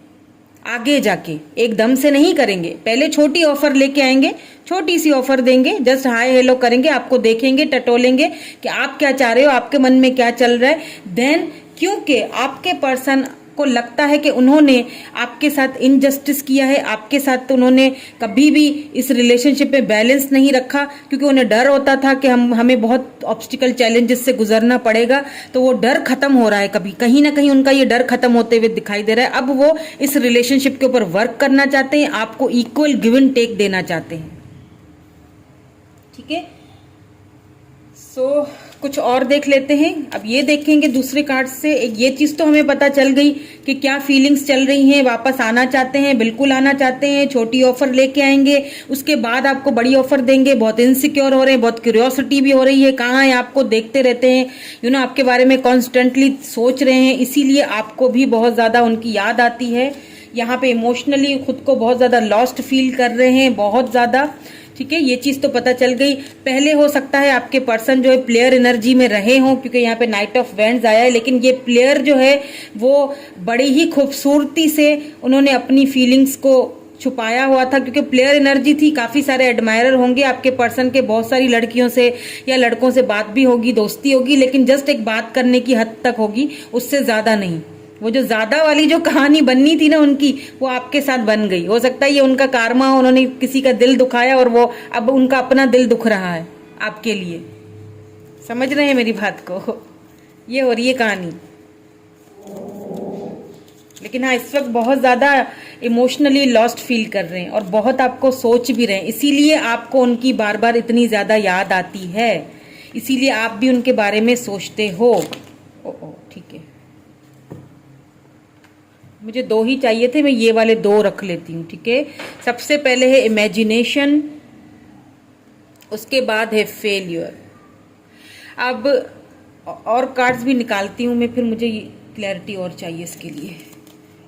[SPEAKER 1] आगे जाके एकदम से नहीं करेंगे, पहले छोटी ऑफर लेके आएंगे, छोटी सी ऑफर देंगे, जस्ट हाय हेलो करेंगे, आपको देखेंगे, टटोलेंगे कि आप क्या चाह रहे हो, आपके मन में क्या चल रहा है। देन क्योंकि आपके पर्सन को लगता है कि उन्होंने आपके साथ इनजस्टिस किया है, आपके साथ तो उन्होंने कभी भी इस रिलेशनशिप में बैलेंस नहीं रखा, क्योंकि उन्हें डर होता था कि हमें बहुत ऑब्स्टिकल चैलेंजेस से गुजरना पड़ेगा। तो वो डर खत्म हो रहा है, कभी कहीं ना कहीं उनका ये डर खत्म होते हुए दिखाई दे रहा है। अब वो इस रिलेशनशिप के ऊपर वर्क करना चाहते हैं, आपको इक्वल गिव एंड टेक देना चाहते हैं, ठीक है। सो कुछ और देख लेते हैं। अब ये देखेंगे दूसरे कार्ड से, एक ये चीज तो हमें पता चल गई कि क्या फीलिंग्स चल रही हैं, वापस आना चाहते हैं, बिल्कुल आना चाहते हैं, छोटी ऑफर लेके आएंगे, उसके बाद आपको बड़ी ऑफर देंगे, बहुत इनसिक्योर हो रहे हैं, बहुत क्यूरियोसिटी भी हो रही है, कहाँ है आपको देखते रहते हैं, आपके बारे में कॉन्स्टेंटली सोच रहे हैं, इसीलिए आपको भी बहुत ज्यादा उनकी याद आती है। यहाँ पे इमोशनली खुद को बहुत ज्यादा लॉस्ट फील कर रहे हैं, बहुत ज्यादा, ठीक है। ये चीज तो पता चल गई। पहले हो सकता है आपके पर्सन जो है प्लेयर एनर्जी में रहे हों, क्योंकि यहाँ पे नाइट ऑफ वैंड्स आया है, लेकिन ये प्लेयर जो है वो बड़ी ही खूबसूरती से उन्होंने अपनी फीलिंग्स को छुपाया हुआ था, क्योंकि प्लेयर एनर्जी थी। काफी सारे एडमायरर होंगे आपके पर्सन के, बहुत सारी लड़कियों से या लड़कों से बात भी होगी, दोस्ती होगी, लेकिन जस्ट एक बात करने की हद तक होगी, उससे ज्यादा नहीं। वो जो ज्यादा वाली जो कहानी बननी थी ना उनकी, वो आपके साथ बन गई। हो सकता है ये उनका कार्मा हो, उन्होंने किसी का दिल दुखाया और वो अब उनका अपना दिल दुख रहा है आपके लिए। समझ रहे हैं मेरी बात को? ये हो रही है कहानी। लेकिन हाँ, इस वक्त बहुत ज्यादा इमोशनली लॉस्ट फील कर रहे हैं और बहुत आपको सोच भी रहे हैं, इसीलिए आपको उनकी बार बार इतनी ज्यादा याद आती है, इसीलिए आप भी उनके बारे में सोचते हो। ओ ठीक है, मुझे 2 ही चाहिए थे, मैं ये वाले 2 रख लेती हूँ, ठीक है। सबसे पहले है इमेजिनेशन, उसके बाद है फेलियर। अब और कार्ड्स भी निकालती हूँ मैं, फिर मुझे क्लैरिटी और चाहिए इसके लिए।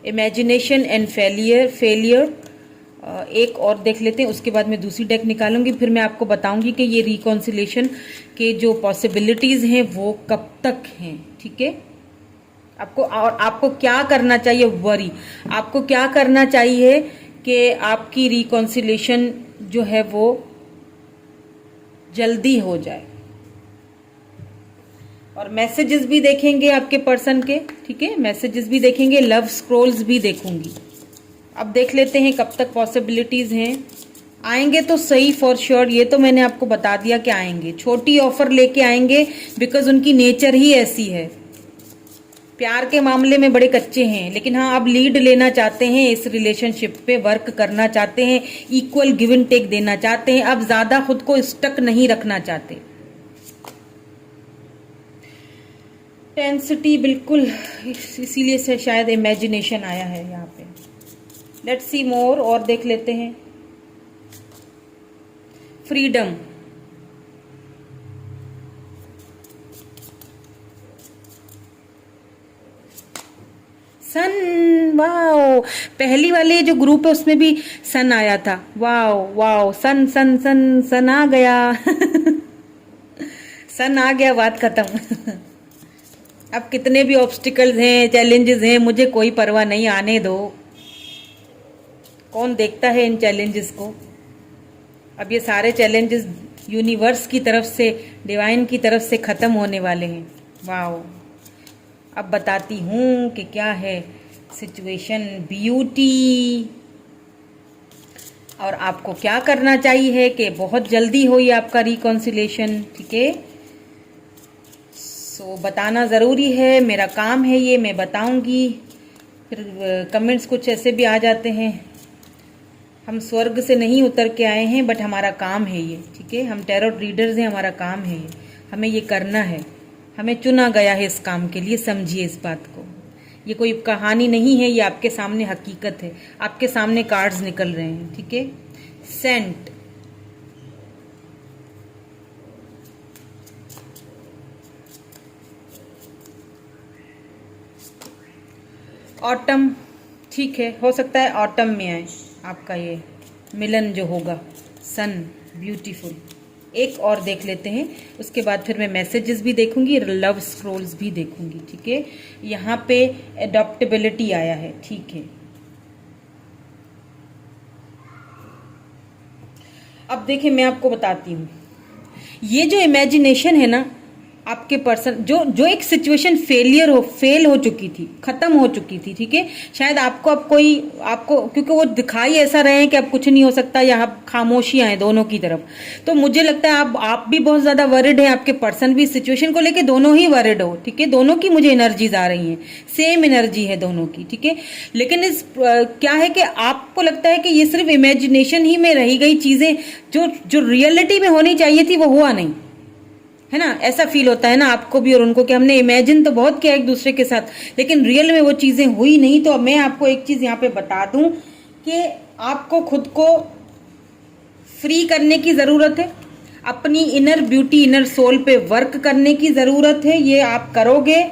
[SPEAKER 1] इमेजिनेशन एंड फेलियर एक और देख लेते हैं, उसके बाद मैं दूसरी डेक निकालूंगी, फिर मैं आपको बताऊंगी कि ये रिकॉन्सिलेशन के जो पॉसिबिलिटीज हैं वो कब तक हैं, ठीक है। आपको क्या करना चाहिए, वरी आपको क्या करना चाहिए कि आपकी रिकॉन्सिलेशन जो है वो जल्दी हो जाए। और मैसेजेस भी देखेंगे आपके पर्सन के, ठीक है, मैसेजेस भी देखेंगे, लव स्क्रोल्स भी देखूंगी। अब देख लेते हैं कब तक पॉसिबिलिटीज हैं। आएंगे तो सही फॉर श्योर, ये तो मैंने आपको बता दिया कि आएंगे, छोटी ऑफर लेके आएंगे, बिकॉज उनकी नेचर ही ऐसी है। प्यार के मामले में बड़े कच्चे हैं, लेकिन हाँ अब लीड लेना चाहते हैं, इस रिलेशनशिप पे वर्क करना चाहते हैं, इक्वल गिव एंड टेक देना चाहते हैं, अब ज्यादा खुद को स्टक नहीं रखना चाहते। टेंसिटी बिल्कुल, इसीलिए से शायद इमेजिनेशन आया है यहाँ पे। लेट्स सी मोर, और देख लेते हैं। फ्रीडम, सन, वाओ, पहली वाले जो ग्रुप है उसमें भी सन आया था। वाओ वाओ, सन सन सन सन आ गया सन आ गया, बात खत्म अब कितने भी ऑब्स्टिकल्स हैं, चैलेंजेस हैं, मुझे कोई परवाह नहीं, आने दो। कौन देखता है इन चैलेंजेस को? अब ये सारे चैलेंजेस यूनिवर्स की तरफ से, डिवाइन की तरफ से खत्म होने वाले हैं। वाओ, अब बताती हूँ कि क्या है सिचुएशन। ब्यूटी, और आपको क्या करना चाहिए कि बहुत जल्दी हो ये आपका रिकॉन्सिलेशन, ठीक है। सो बताना ज़रूरी है, मेरा काम है ये, मैं बताऊंगी। फिर कमेंट्स कुछ ऐसे भी आ जाते हैं, हम स्वर्ग से नहीं उतर के आए हैं, बट हमारा काम है ये, ठीक है। हम टैरोट रीडर्स हैं, हमारा काम है ये, हमें ये करना है, हमें चुना गया है इस काम के लिए, समझिए इस बात को। ये कोई कहानी नहीं है, ये आपके सामने हकीकत है, आपके सामने कार्ड्स निकल रहे हैं, ठीक है। सेंट, ऑटम, ठीक है, हो सकता है ऑटम में आए आपका ये मिलन जो होगा। सन, ब्यूटीफुल। एक और देख लेते हैं, उसके बाद फिर मैं मैसेजेस भी देखूंगी, लव स्क्रोल्स भी देखूंगी, ठीक है। यहाँ पे एडॉप्टेबिलिटी आया है, ठीक है। अब देखिए मैं आपको बताती हूँ, ये जो इमेजिनेशन है ना आपके पर्सन, जो एक सिचुएशन फेल हो चुकी थी, खत्म हो चुकी थी, ठीक है। शायद आपको अब कोई आपको, क्योंकि वो दिखाई ऐसा रहे हैं कि अब कुछ नहीं हो सकता, यहाँ खामोशियां हैं दोनों की तरफ। तो मुझे लगता है आप भी बहुत ज्यादा वरिड हैं, आपके पर्सन भी सिचुएशन को लेके दोनों ही वरिड हो, ठीक है। दोनों की मुझे एनर्जीज आ रही हैं, सेम एनर्जी है दोनों की, ठीक है। लेकिन इस क्या है कि आपको लगता है कि ये सिर्फ इमेजिनेशन ही में रही गई चीजें, जो रियलिटी में होनी चाहिए थी वो हुआ नहीं, है ना। ऐसा फील होता है ना आपको भी और उनको कि हमने इमेजिन तो बहुत किया एक दूसरे के साथ, लेकिन रियल में वो चीजें हुई नहीं। तो मैं आपको एक चीज यहाँ पे बता दूं कि आपको खुद को फ्री करने की जरूरत है, अपनी इनर ब्यूटी, इनर सोल पे वर्क करने की जरूरत है। ये आप करोगे,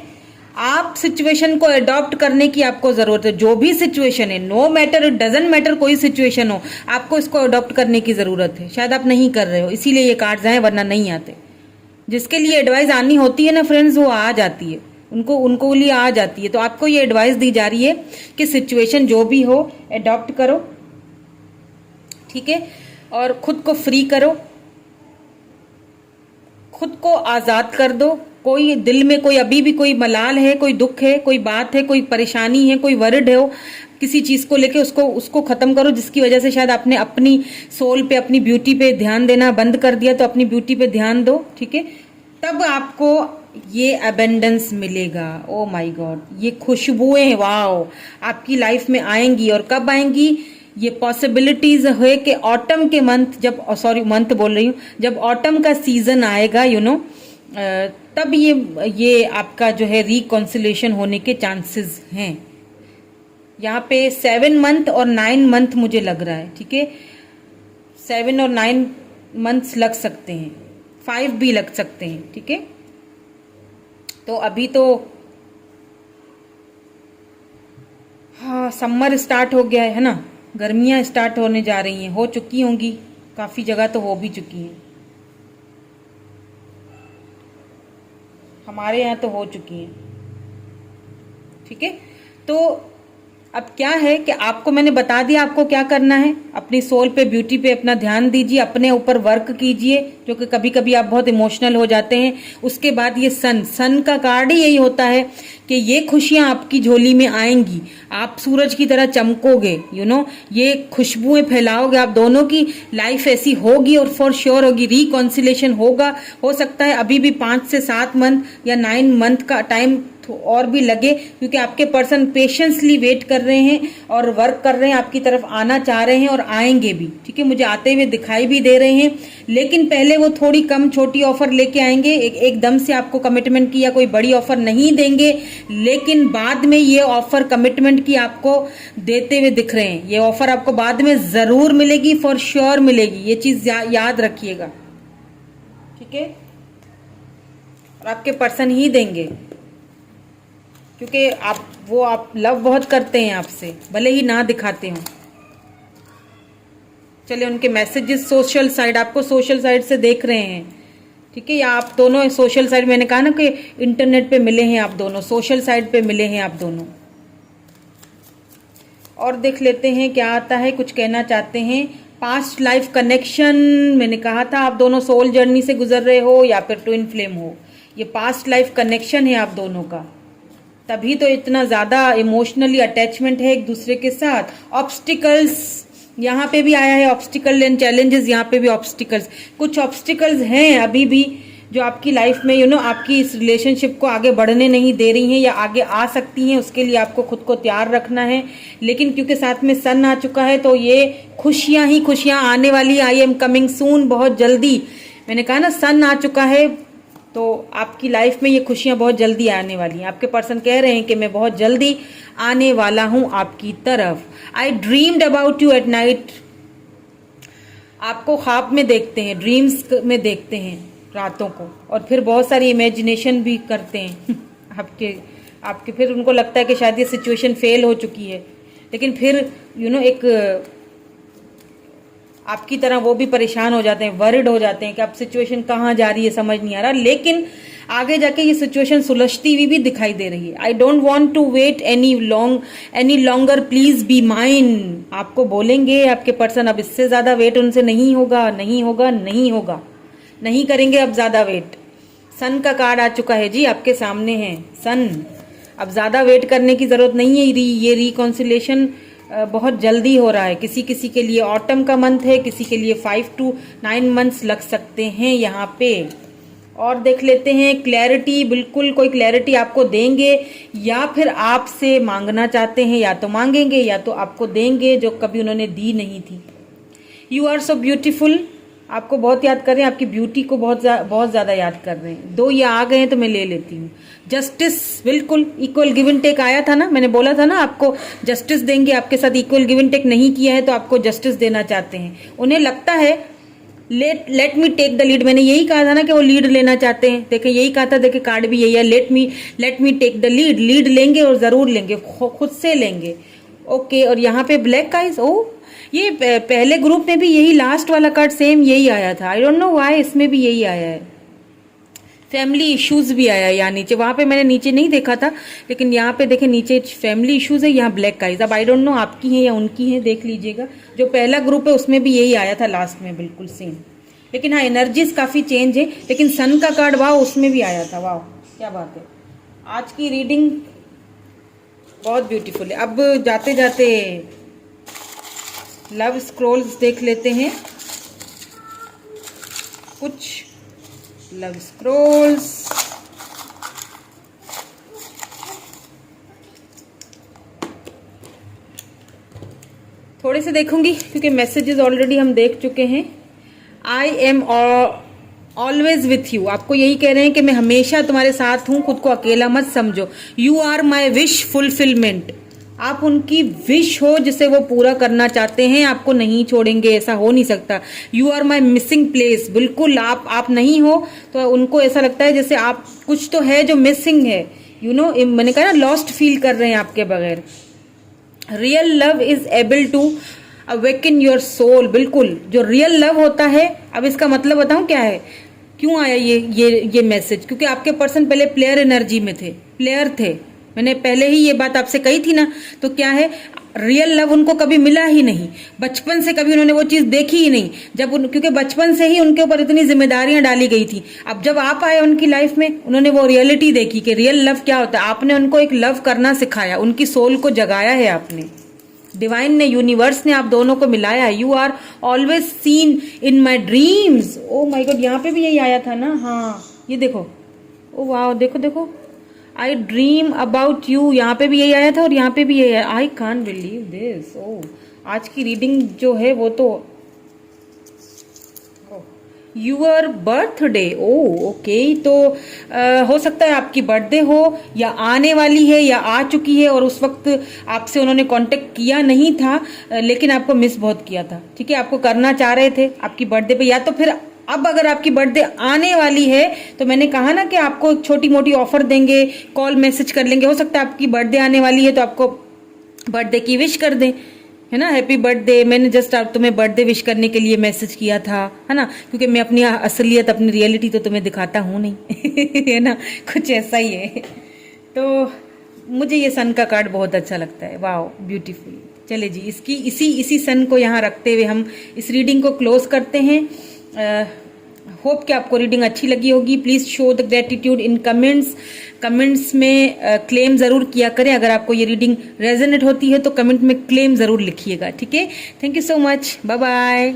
[SPEAKER 1] आप सिचुएशन को अडॉप्ट करने की आपको जरूरत है। जो भी सिचुएशन है, no matter, it doesn't matter, कोई सिचुएशन हो, आपको इसको अडॉप्ट करने की जरूरत है। शायद आप नहीं कर रहे हो, इसीलिए ये कार्ड्स आए, वरना नहीं आते। जिसके लिए एडवाइस आनी होती है ना फ्रेंड्स, वो आ जाती है, उनको लिए आ जाती है। तो आपको ये एडवाइस दी जा रही है कि सिचुएशन जो भी हो अडॉप्ट करो, ठीक है, और खुद को फ्री करो, खुद को आजाद कर दो। कोई दिल में कोई अभी भी कोई मलाल है, कोई दुख है, कोई बात है, कोई परेशानी है, कोई वरिड है, किसी चीज को लेके उसको खत्म करो, जिसकी वजह से शायद आपने अपनी सोल पे, अपनी ब्यूटी पे ध्यान देना बंद कर दिया। तो अपनी ब्यूटी पे ध्यान दो, ठीक है। तब आपको ये अबेंडेंस मिलेगा। ओ माय गॉड, ये खुशबुएं वाओ आपकी लाइफ में आएंगी। और कब आएंगी? ये पॉसिबिलिटीज है कि ऑटम के मंथ, जब मंथ बोल रही हूँ, जब ऑटम का सीजन आएगा, तब ये आपका जो है रिकॉन्सिलेशन होने के चांसेस हैं। यहाँ पे 7 मंथ और 9 मंथ मुझे लग रहा है, ठीक है। 7 और 9 मंथ्स लग सकते हैं, 5 भी लग सकते हैं, ठीक है। तो अभी तो हाँ, समर स्टार्ट हो गया है ना, गर्मियां स्टार्ट होने जा रही हैं, हो चुकी होंगी, काफी जगह तो हो भी चुकी हैं, हमारे यहाँ तो हो चुकी हैं, ठीक है। तो अब क्या है कि आपको मैंने बता दिया आपको क्या करना है। अपनी सोल पे, ब्यूटी पे अपना ध्यान दीजिए, अपने ऊपर वर्क कीजिए, जो कि कभी कभी आप बहुत इमोशनल हो जाते हैं। उसके बाद ये सन का कार्ड ही यही होता है कि ये खुशियां आपकी झोली में आएंगी, आप सूरज की तरह चमकोगे, ये खुशबुएं फैलाओगे, आप दोनों की लाइफ ऐसी होगी और फॉर श्योर होगी, रिकॉन्सिलेशन होगा। हो सकता है अभी भी 5 से 7 मंथ या 9 मंथ का टाइम और भी लगे, क्योंकि आपके पर्सन पेशेंसली वेट कर रहे हैं और वर्क कर रहे हैं, आपकी तरफ आना चाह रहे हैं और आएंगे भी, ठीक है। मुझे आते हुए दिखाई भी दे रहे हैं, लेकिन पहले वो थोड़ी कम छोटी ऑफर लेके आएंगे, एकदम से आपको कमिटमेंट की या कोई बड़ी ऑफर नहीं देंगे, लेकिन बाद में ये ऑफर कमिटमेंट की आपको देते हुए दिख रहे हैं। ये ऑफर आपको बाद में जरूर मिलेगी, फॉर श्योर मिलेगी, ये चीज याद रखिएगा, ठीक है। और आपके पर्सन ही देंगे, क्योंकि आप लव बहुत करते हैं आपसे, भले ही ना दिखाते हो। चले उनके मैसेजेस सोशल साइड, आपको सोशल साइड से देख रहे हैं, ठीक है। या आप दोनों सोशल साइड, मैंने कहा ना कि इंटरनेट पे मिले हैं आप दोनों, सोशल साइड पे मिले हैं आप दोनों। और देख लेते हैं क्या आता है, कुछ कहना चाहते हैं। पास्ट लाइफ कनेक्शन, मैंने कहा था आप दोनों सोल जर्नी से गुजर रहे हो या फिर ट्विन फ्लेम हो, ये पास्ट लाइफ कनेक्शन है आप दोनों का, तभी तो इतना ज्यादा इमोशनली अटैचमेंट है एक दूसरे के साथ। ऑब्स्टिकल्स यहाँ पे भी आया है ऑब्स्टिकल एंड चैलेंजेस, यहाँ पे भी ऑब्स्टिकल्स, कुछ ऑब्स्टिकल्स हैं अभी भी जो आपकी लाइफ में आपकी इस रिलेशनशिप को आगे बढ़ने नहीं दे रही हैं या आगे आ सकती हैं। उसके लिए आपको खुद को तैयार रखना है। लेकिन क्योंकि साथ में सन आ चुका है तो ये खुशियां ही खुशियां आने वाली। आई एम कमिंग सून, बहुत जल्दी। मैंने कहा ना सन आ चुका है तो आपकी लाइफ में ये खुशियां बहुत जल्दी आने वाली हैं। आपके पर्सन कह रहे हैं कि मैं बहुत जल्दी आने वाला हूं आपकी तरफ। आई dreamed about you at night. आपको ख्वाब में देखते हैं, ड्रीम्स में देखते हैं रातों को, और फिर बहुत सारी इमेजिनेशन भी करते हैं आपके फिर उनको लगता है कि शायद ये सिचुएशन फेल हो चुकी है, लेकिन फिर एक आपकी तरह वो भी परेशान हो जाते हैं, वरिड हो जाते हैं कि अब सिचुएशन कहाँ जा रही है, समझ नहीं आ रहा। लेकिन आगे जाके ये सिचुएशन सुलझती हुई भी दिखाई दे रही है। I don't want to wait any longer, please be mine. आपको बोलेंगे आपके पर्सन, अब इससे ज्यादा वेट उनसे नहीं होगा, नहीं होगा, नहीं होगा, नहीं करेंगे अब ज्यादा वेट। सन का कार्ड आ चुका है जी, आपके सामने है सन। अब ज्यादा वेट करने की जरूरत नहीं है। ये रिकॉन्सिलेशन बहुत जल्दी हो रहा है। किसी किसी के लिए ऑटम का मंथ है, किसी के लिए 5 to 9 मंथ्स लग सकते हैं यहाँ पे। और देख लेते हैं क्लैरिटी, बिल्कुल कोई क्लैरिटी आपको देंगे या फिर आपसे मांगना चाहते हैं, या तो मांगेंगे या तो आपको देंगे जो कभी उन्होंने दी नहीं थी। यू आर सो ब्यूटीफुल, आपको बहुत याद कर रहे हैं, आपकी ब्यूटी को बहुत ज्यादा याद कर रहे हैं। 2 ये आ गए हैं तो मैं ले लेती हूँ। जस्टिस, बिल्कुल इक्वल गिव एंड टेक आया था ना, मैंने बोला था ना आपको जस्टिस देंगे। आपके साथ इक्वल गिव एंड टेक नहीं किया है तो आपको जस्टिस देना चाहते हैं। उन्हें लगता है let me take the lead. मैंने यही कहा था ना कि वो लीड लेना चाहते हैं। देखे यही कहा था, देखे कार्ड भी यही है, let me take the lead. Lead लेंगे और जरूर लेंगे, खुद से लेंगे। ओके, और यहाँ पे ब्लैक आइज, ओ ये पहले ग्रुप में भी यही लास्ट वाला कार्ड सेम यही आया था। आई डोंट नो व्हाई इसमें भी यही आया है। फैमिली इश्यूज भी आया है यहाँ नीचे, वहां पे मैंने नीचे नहीं देखा था, लेकिन यहाँ पे देखे नीचे फैमिली इश्यूज है, यहाँ ब्लैक आइज। अब आई डोंट नो आपकी है या उनकी है, देख लीजिएगा। जो पहला ग्रुप है उसमें भी यही आया था लास्ट में, बिल्कुल सेम। लेकिन हाँ, एनर्जीज काफी चेंज है। लेकिन सन का कार्ड वाह उसमें भी आया था, वाह क्या बात है। आज की रीडिंग बहुत ब्यूटीफुल है। अब जाते जाते लव स्क्रॉल्स देख लेते हैं, कुछ लव स्क्रॉल्स। थोड़े से देखूंगी क्योंकि मैसेजेस ऑलरेडी हम देख चुके हैं। I am always with you, आपको यही कह रहे हैं कि मैं हमेशा तुम्हारे साथ हूं, खुद को अकेला मत समझो। You are my wish fulfilment, आप उनकी विश हो जिसे वो पूरा करना चाहते हैं, आपको नहीं छोड़ेंगे, ऐसा हो नहीं सकता। You are my missing place, बिल्कुल आप नहीं हो तो उनको ऐसा लगता है जैसे आप कुछ तो है जो मिसिंग है। मैंने कहा ना, लॉस्ट फील कर रहे हैं आपके बगैर। Real love is able to awaken your soul, बिल्कुल जो रियल लव होता है। अब इसका मतलब बताऊं क्या है, क्यों आया ये मैसेज, क्योंकि आपके पर्सन पहले प्लेयर एनर्जी में थे, प्लेयर थे। मैंने पहले ही ये बात आपसे कही थी ना। तो क्या है, रियल लव उनको कभी मिला ही नहीं, बचपन से कभी उन्होंने वो चीज देखी ही नहीं। क्योंकि बचपन से ही उनके ऊपर इतनी जिम्मेदारियां डाली गई थी। अब जब आप आए उनकी लाइफ में, उन्होंने वो रियलिटी देखी कि रियल लव क्या होता है। आपने उनको एक लव करना सिखाया, उनकी सोल को जगाया है आपने। डिवाइन ने, यूनिवर्स ने आप दोनों को मिलाया। You are always seen in my dreams. Oh my god, यहाँ पे भी यही आया था ना। हाँ ये देखो, ओ वाह, देखो देखो, आई ड्रीम अबाउट यू, यहाँ पे भी यही आया था और यहाँ पे भी यही आया। I can't believe this. ओ आज की रीडिंग जो है वो तो यूर बर्थडे, ओ ओके। तो हो सकता है आपकी बर्थडे हो या आने वाली है या आ चुकी है, और उस वक्त आपसे उन्होंने कांटेक्ट किया नहीं था, लेकिन आपको मिस बहुत किया था। ठीक है, आपको करना चाह रहे थे आपकी बर्थडे पे, या तो फिर अब अगर आपकी बर्थडे आने वाली है तो मैंने कहा ना कि आपको एक छोटी मोटी ऑफर देंगे, कॉल मैसेज कर लेंगे। हो सकता है आपकी बर्थडे आने वाली है तो आपको बर्थडे की विश कर दें, है ना, हैप्पी बर्थडे। मैंने जस्ट तुम्हें बर्थडे विश करने के लिए मैसेज किया था, है ना, क्योंकि मैं अपनी असलियत, अपनी रियलिटी तो तुम्हें दिखाता हूँ नहीं है ना, कुछ ऐसा ही है। तो मुझे ये सन का कार्ड बहुत अच्छा लगता है, वाह ब्यूटीफुल। चले जी, इसी सन को यहाँ रखते हुए हम इस रीडिंग को क्लोज करते हैं। होप कि आपको रीडिंग अच्छी लगी होगी। Please show the gratitude in comments में क्लेम ज़रूर किया करें। अगर आपको ये रीडिंग रेजोनेट होती है तो कमेंट में क्लेम ज़रूर लिखिएगा, ठीक है। Thank you so much, bye bye.